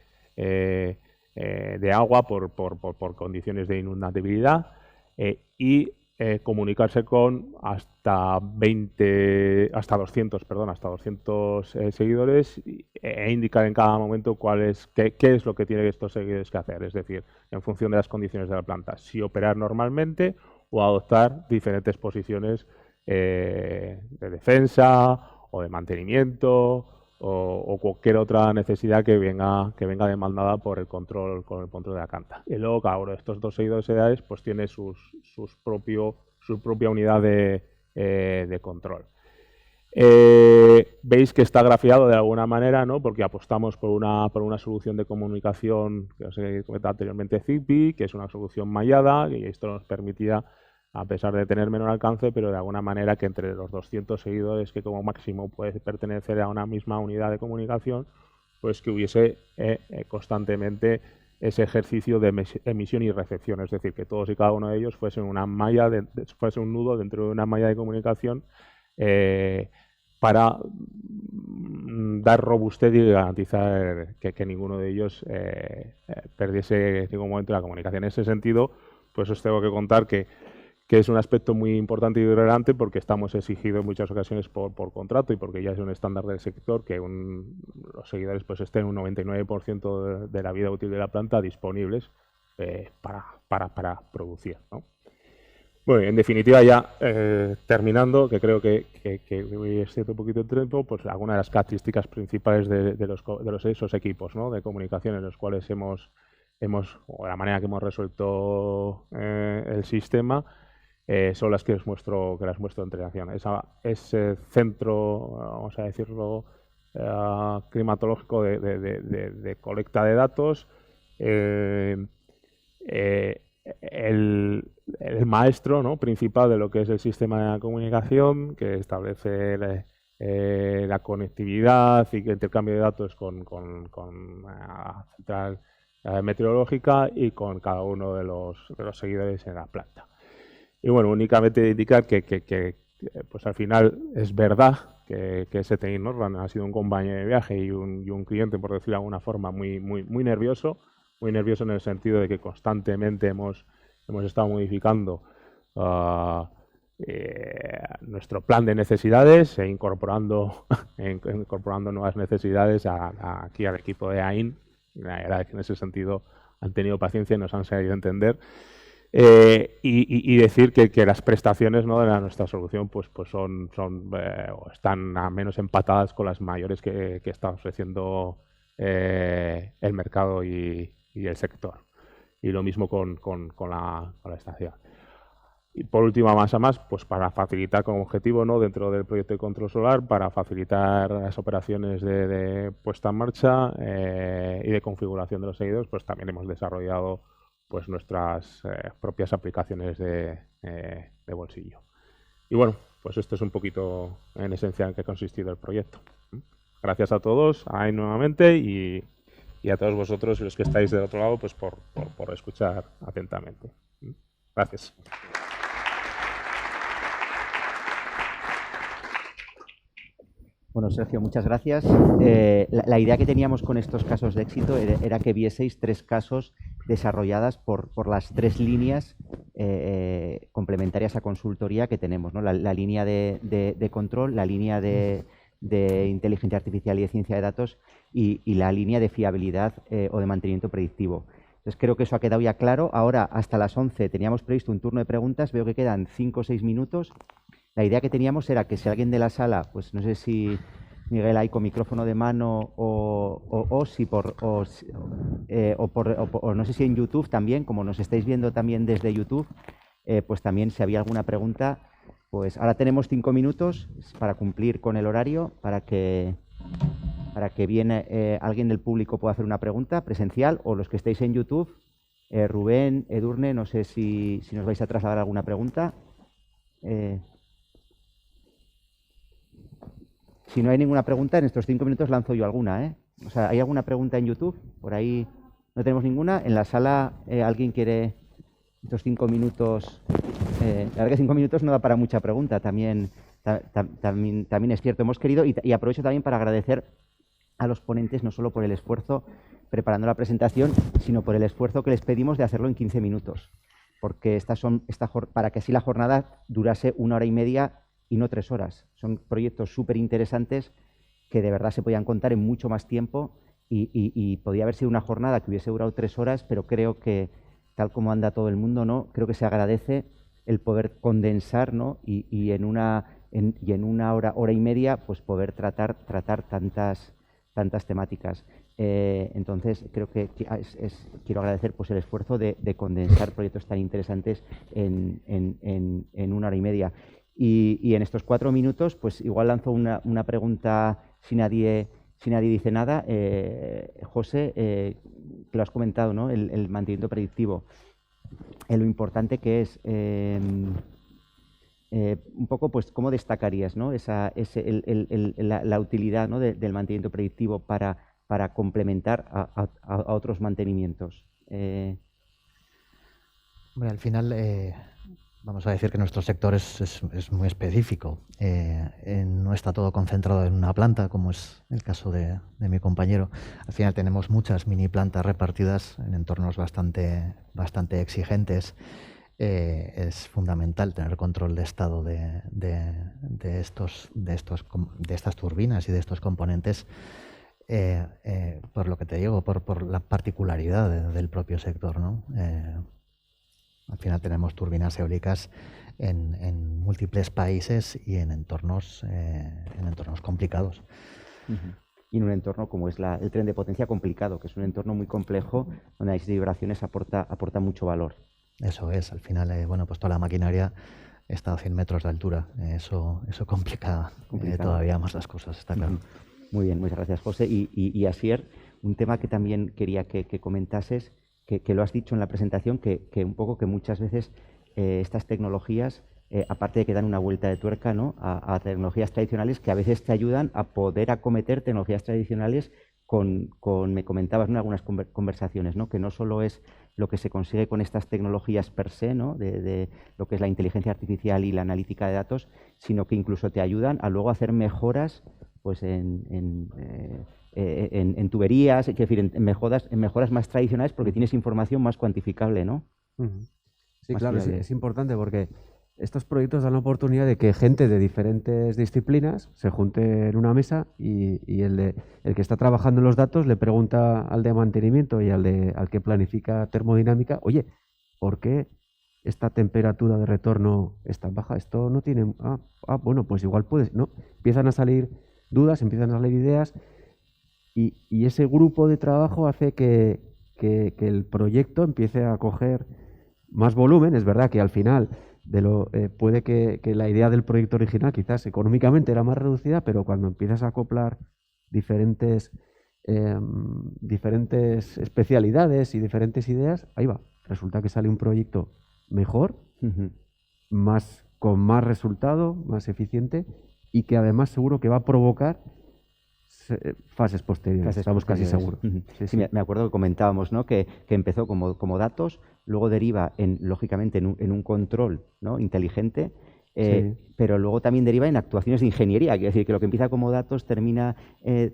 agua por condiciones de inundabilidad, y comunicarse con hasta 200 seguidores e indicar en cada momento qué es lo que tienen estos seguidores que hacer, es decir, en función de las condiciones de la planta, si operar normalmente o adoptar diferentes posiciones de defensa o de mantenimiento o cualquier otra necesidad que venga demandada por el control de la planta. Y luego cada uno de estos 2 seguidores edades pues tiene su propia unidad de control. Veis que está grafiado de alguna manera, ¿no? Porque apostamos por una solución de comunicación que os he comentado anteriormente, Zigbee, que es una solución mallada, y esto nos permitía, a pesar de tener menor alcance, pero de alguna manera que entre los 200 seguidores que como máximo puede pertenecer a una misma unidad de comunicación, pues que hubiese constantemente ese ejercicio de emisión y recepción, es decir, que todos y cada uno de ellos fuesen una malla, fuese un nudo dentro de una malla de comunicación para dar robustez y garantizar que ninguno de ellos perdiese en ningún momento la comunicación. En ese sentido, pues os tengo que contar que es un aspecto muy importante y relevante porque estamos exigidos en muchas ocasiones por contrato y porque ya es un estándar del sector que los seguidores pues estén un 99% de la vida útil de la planta disponibles para producir, ¿no? Bueno, en definitiva ya terminando, que creo que voy a extender un poquito el tiempo, pues algunas de las características principales de esos equipos, ¿no? De comunicación en los cuales o la manera que hemos resuelto el sistema, son las que las muestro en entrenación. Ese centro, vamos a decirlo, climatológico de colecta de datos, el maestro, ¿no? principal de lo que es el sistema de comunicación, que establece la conectividad y el intercambio de datos con la central meteorológica y con cada uno de los seguidores en la planta. Y bueno, únicamente indicar que pues al final es verdad que STI Northland ha sido un compañero de viaje y un cliente, por decirlo de alguna forma, muy nervioso. Muy nervioso en el sentido de que constantemente hemos estado modificando nuestro plan de necesidades e incorporando nuevas necesidades aquí al equipo de AIN. La verdad es que en ese sentido han tenido paciencia y nos han sabido entender. Y decir que las prestaciones, ¿no? de nuestra solución pues son están a menos empatadas con las mayores que está ofreciendo el mercado y el sector. Y lo mismo con la estación. Y por último, más, pues para facilitar como objetivo, ¿no? dentro del proyecto de control solar, para facilitar las operaciones de puesta en marcha y de configuración de los seguidores, pues también hemos desarrollado pues nuestras propias aplicaciones de bolsillo. Y bueno, pues esto es un poquito en esencia en qué ha consistido el proyecto. Gracias a todos, a AIN nuevamente y a todos vosotros los que estáis del otro lado pues por escuchar atentamente. Gracias. Bueno, Sergio, muchas gracias. La idea que teníamos con estos casos de éxito era que vieseis 3 casos desarrolladas por las 3 líneas complementarias a consultoría que tenemos, ¿no? La línea de control, la línea de inteligencia artificial y de ciencia de datos y la línea de fiabilidad o de mantenimiento predictivo. Entonces creo que eso ha quedado ya claro. Ahora, hasta las 11 teníamos previsto un turno de preguntas, veo que quedan 5 o 6 minutos. La idea que teníamos era que si alguien de la sala, pues no sé si Miguel, ahí con micrófono de mano o no sé si en YouTube también, como nos estáis viendo también desde YouTube, pues también si había alguna pregunta, pues ahora tenemos 5 minutos para cumplir con el horario, para que alguien del público pueda hacer una pregunta presencial, o los que estéis en YouTube, Rubén, Edurne, no sé si nos vais a trasladar alguna pregunta. Si no hay ninguna pregunta, en estos 5 minutos lanzo yo alguna, ¿eh? O sea, ¿hay alguna pregunta en YouTube? Por ahí no tenemos ninguna. En la sala, ¿alguien quiere estos 5 minutos? La verdad que 5 minutos no da para mucha pregunta, también es cierto. Hemos querido, y aprovecho también para agradecer a los ponentes, no solo por el esfuerzo preparando la presentación, sino por el esfuerzo que les pedimos de hacerlo en 15 minutos. Porque para que así la jornada durase 1 hora y media y no 3 horas. Son proyectos súper interesantes que de verdad se podían contar en mucho más tiempo y podía haber sido una jornada que hubiese durado 3 horas, pero creo que, tal como anda todo el mundo, ¿no? Creo que se agradece el poder condensar, ¿no? y en una hora y media, pues poder tratar tantas temáticas. Entonces, creo que quiero agradecer pues el esfuerzo de condensar proyectos tan interesantes en 1 hora y media. Y en estos 4 minutos, pues igual lanzo una pregunta si nadie dice nada. José, que lo has comentado, ¿no? El mantenimiento predictivo. Lo importante que es, un poco, pues, ¿cómo destacarías, ¿no? la utilidad, ¿no? del mantenimiento predictivo para complementar a otros mantenimientos? Hombre, al final, vamos a decir que nuestro sector es muy específico. No está todo concentrado en una planta, como es el caso de mi compañero. Al final tenemos muchas mini plantas repartidas en entornos bastante exigentes. Es fundamental tener control de estado de estas turbinas y de estos componentes, por lo que te digo, por la particularidad del propio sector, ¿no? Al final tenemos turbinas eólicas en múltiples países y en entornos complicados. Y en un entorno como es el tren de potencia complicado, que es un entorno muy complejo, donde las vibraciones aporta mucho valor. Eso es, al final, pues toda la maquinaria está a 100 metros de altura. Eso complica todavía más las cosas, está claro. Muy bien, muchas gracias, José. Y Asier, un tema que también quería que comentases, que lo has dicho en la presentación, que un poco que muchas veces estas tecnologías, aparte de que dan una vuelta de tuerca, ¿no? a tecnologías tradicionales, que a veces te ayudan a poder acometer tecnologías tradicionales me comentabas, ¿no? Algunas conversaciones, ¿no? Que no solo es lo que se consigue con estas tecnologías per se, ¿no? de lo que es la inteligencia artificial y la analítica de datos, sino que incluso te ayudan a luego hacer mejoras, pues en tuberías, en mejoras más tradicionales, porque tienes información más cuantificable, ¿no? Sí, claro, es importante porque estos proyectos dan la oportunidad de que gente de diferentes disciplinas se junte en una mesa y el que está trabajando en los datos le pregunta al de mantenimiento y al que planifica termodinámica: oye, ¿por qué esta temperatura de retorno es tan baja? Esto no tiene... bueno, pues igual puedes... ¿no? Empiezan a salir dudas, empiezan a salir ideas y ese grupo de trabajo hace que el proyecto empiece a coger más volumen. Es verdad que al final puede que la idea del proyecto original quizás económicamente era más reducida, pero cuando empiezas a acoplar diferentes especialidades y diferentes ideas, ahí va, resulta que sale un proyecto mejor, con más resultado, más eficiente, y que además seguro que va a provocar fases posteriores. Estamos casi seguros. Sí, me acuerdo que comentábamos, ¿no? que empezó como datos, luego deriva lógicamente en un control, ¿no? inteligente, pero luego también deriva en actuaciones de ingeniería. Quiere decir que lo que empieza como datos termina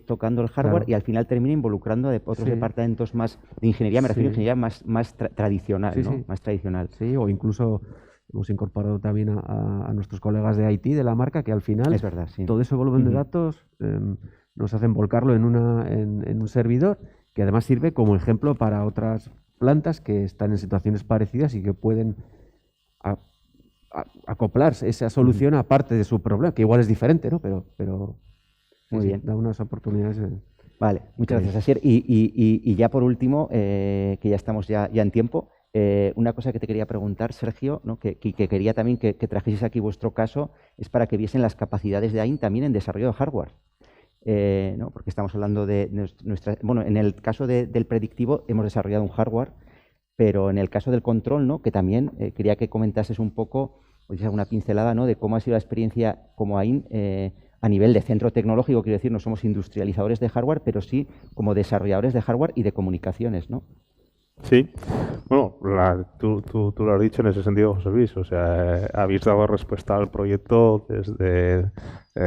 tocando el hardware, claro, y al final termina involucrando a otros departamentos más de ingeniería. Me refiero a ingeniería más tradicional, ¿no? Más tradicional. Sí, o incluso hemos incorporado también a nuestros colegas de IT de la marca, que al final es verdad, todo ese volumen de datos nos hacen volcarlo en un servidor, que además sirve como ejemplo para otras plantas que están en situaciones parecidas y que pueden acoplarse esa solución a parte de su problema, que igual es diferente, ¿no? Pero Muy bien. Da unas oportunidades. Vale, muchas gracias, Asier. Y ya por último, que ya estamos ya en tiempo, una cosa que te quería preguntar, Sergio, ¿no? que quería también que trajeseis aquí vuestro caso, es para que viesen las capacidades de AIN también en desarrollo de hardware. ¿No? Porque estamos hablando de bueno, en el caso del predictivo hemos desarrollado un hardware, pero en el caso del control, ¿no? Que también quería que comentases un poco, o dices alguna pincelada, ¿no? De cómo ha sido la experiencia como AIN a nivel de centro tecnológico, quiero decir, no somos industrializadores de hardware, pero sí como desarrolladores de hardware y de comunicaciones, ¿no? Sí, bueno, tú lo has dicho en ese sentido, José Luis, o sea, habéis dado respuesta al proyecto desde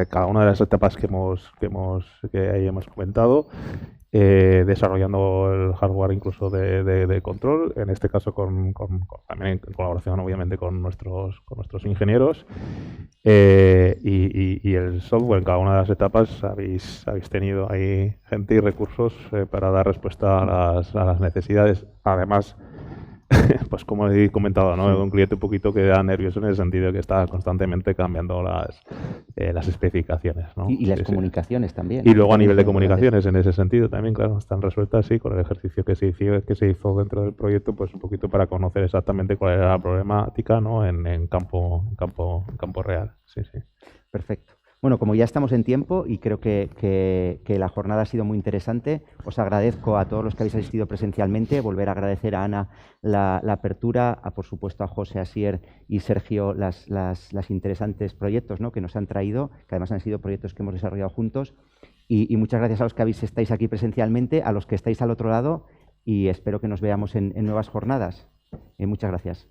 cada una de las etapas que ahí hemos comentado, desarrollando el hardware incluso de control, en este caso también en colaboración obviamente con nuestros ingenieros, y el software en cada una de las etapas habéis tenido ahí gente y recursos para dar respuesta a las necesidades. Además, pues como he comentado, ¿no? Un cliente un poquito que da nervioso en el sentido de que está constantemente cambiando las especificaciones, ¿no? Y las comunicaciones también. Y luego a nivel de comunicaciones, en ese sentido también, claro, están resueltas, sí, con el ejercicio que se hizo dentro del proyecto, pues un poquito para conocer exactamente cuál era la problemática, ¿no? En campo real. Sí, sí. Perfecto. Bueno, como ya estamos en tiempo y creo que la jornada ha sido muy interesante, os agradezco a todos los que habéis asistido presencialmente, volver a agradecer a Ana la apertura, por supuesto a José, Asier y Sergio las interesantes proyectos, ¿no? Que nos han traído, que además han sido proyectos que hemos desarrollado juntos, y muchas gracias a los que estáis aquí presencialmente, a los que estáis al otro lado, y espero que nos veamos en nuevas jornadas. Muchas gracias.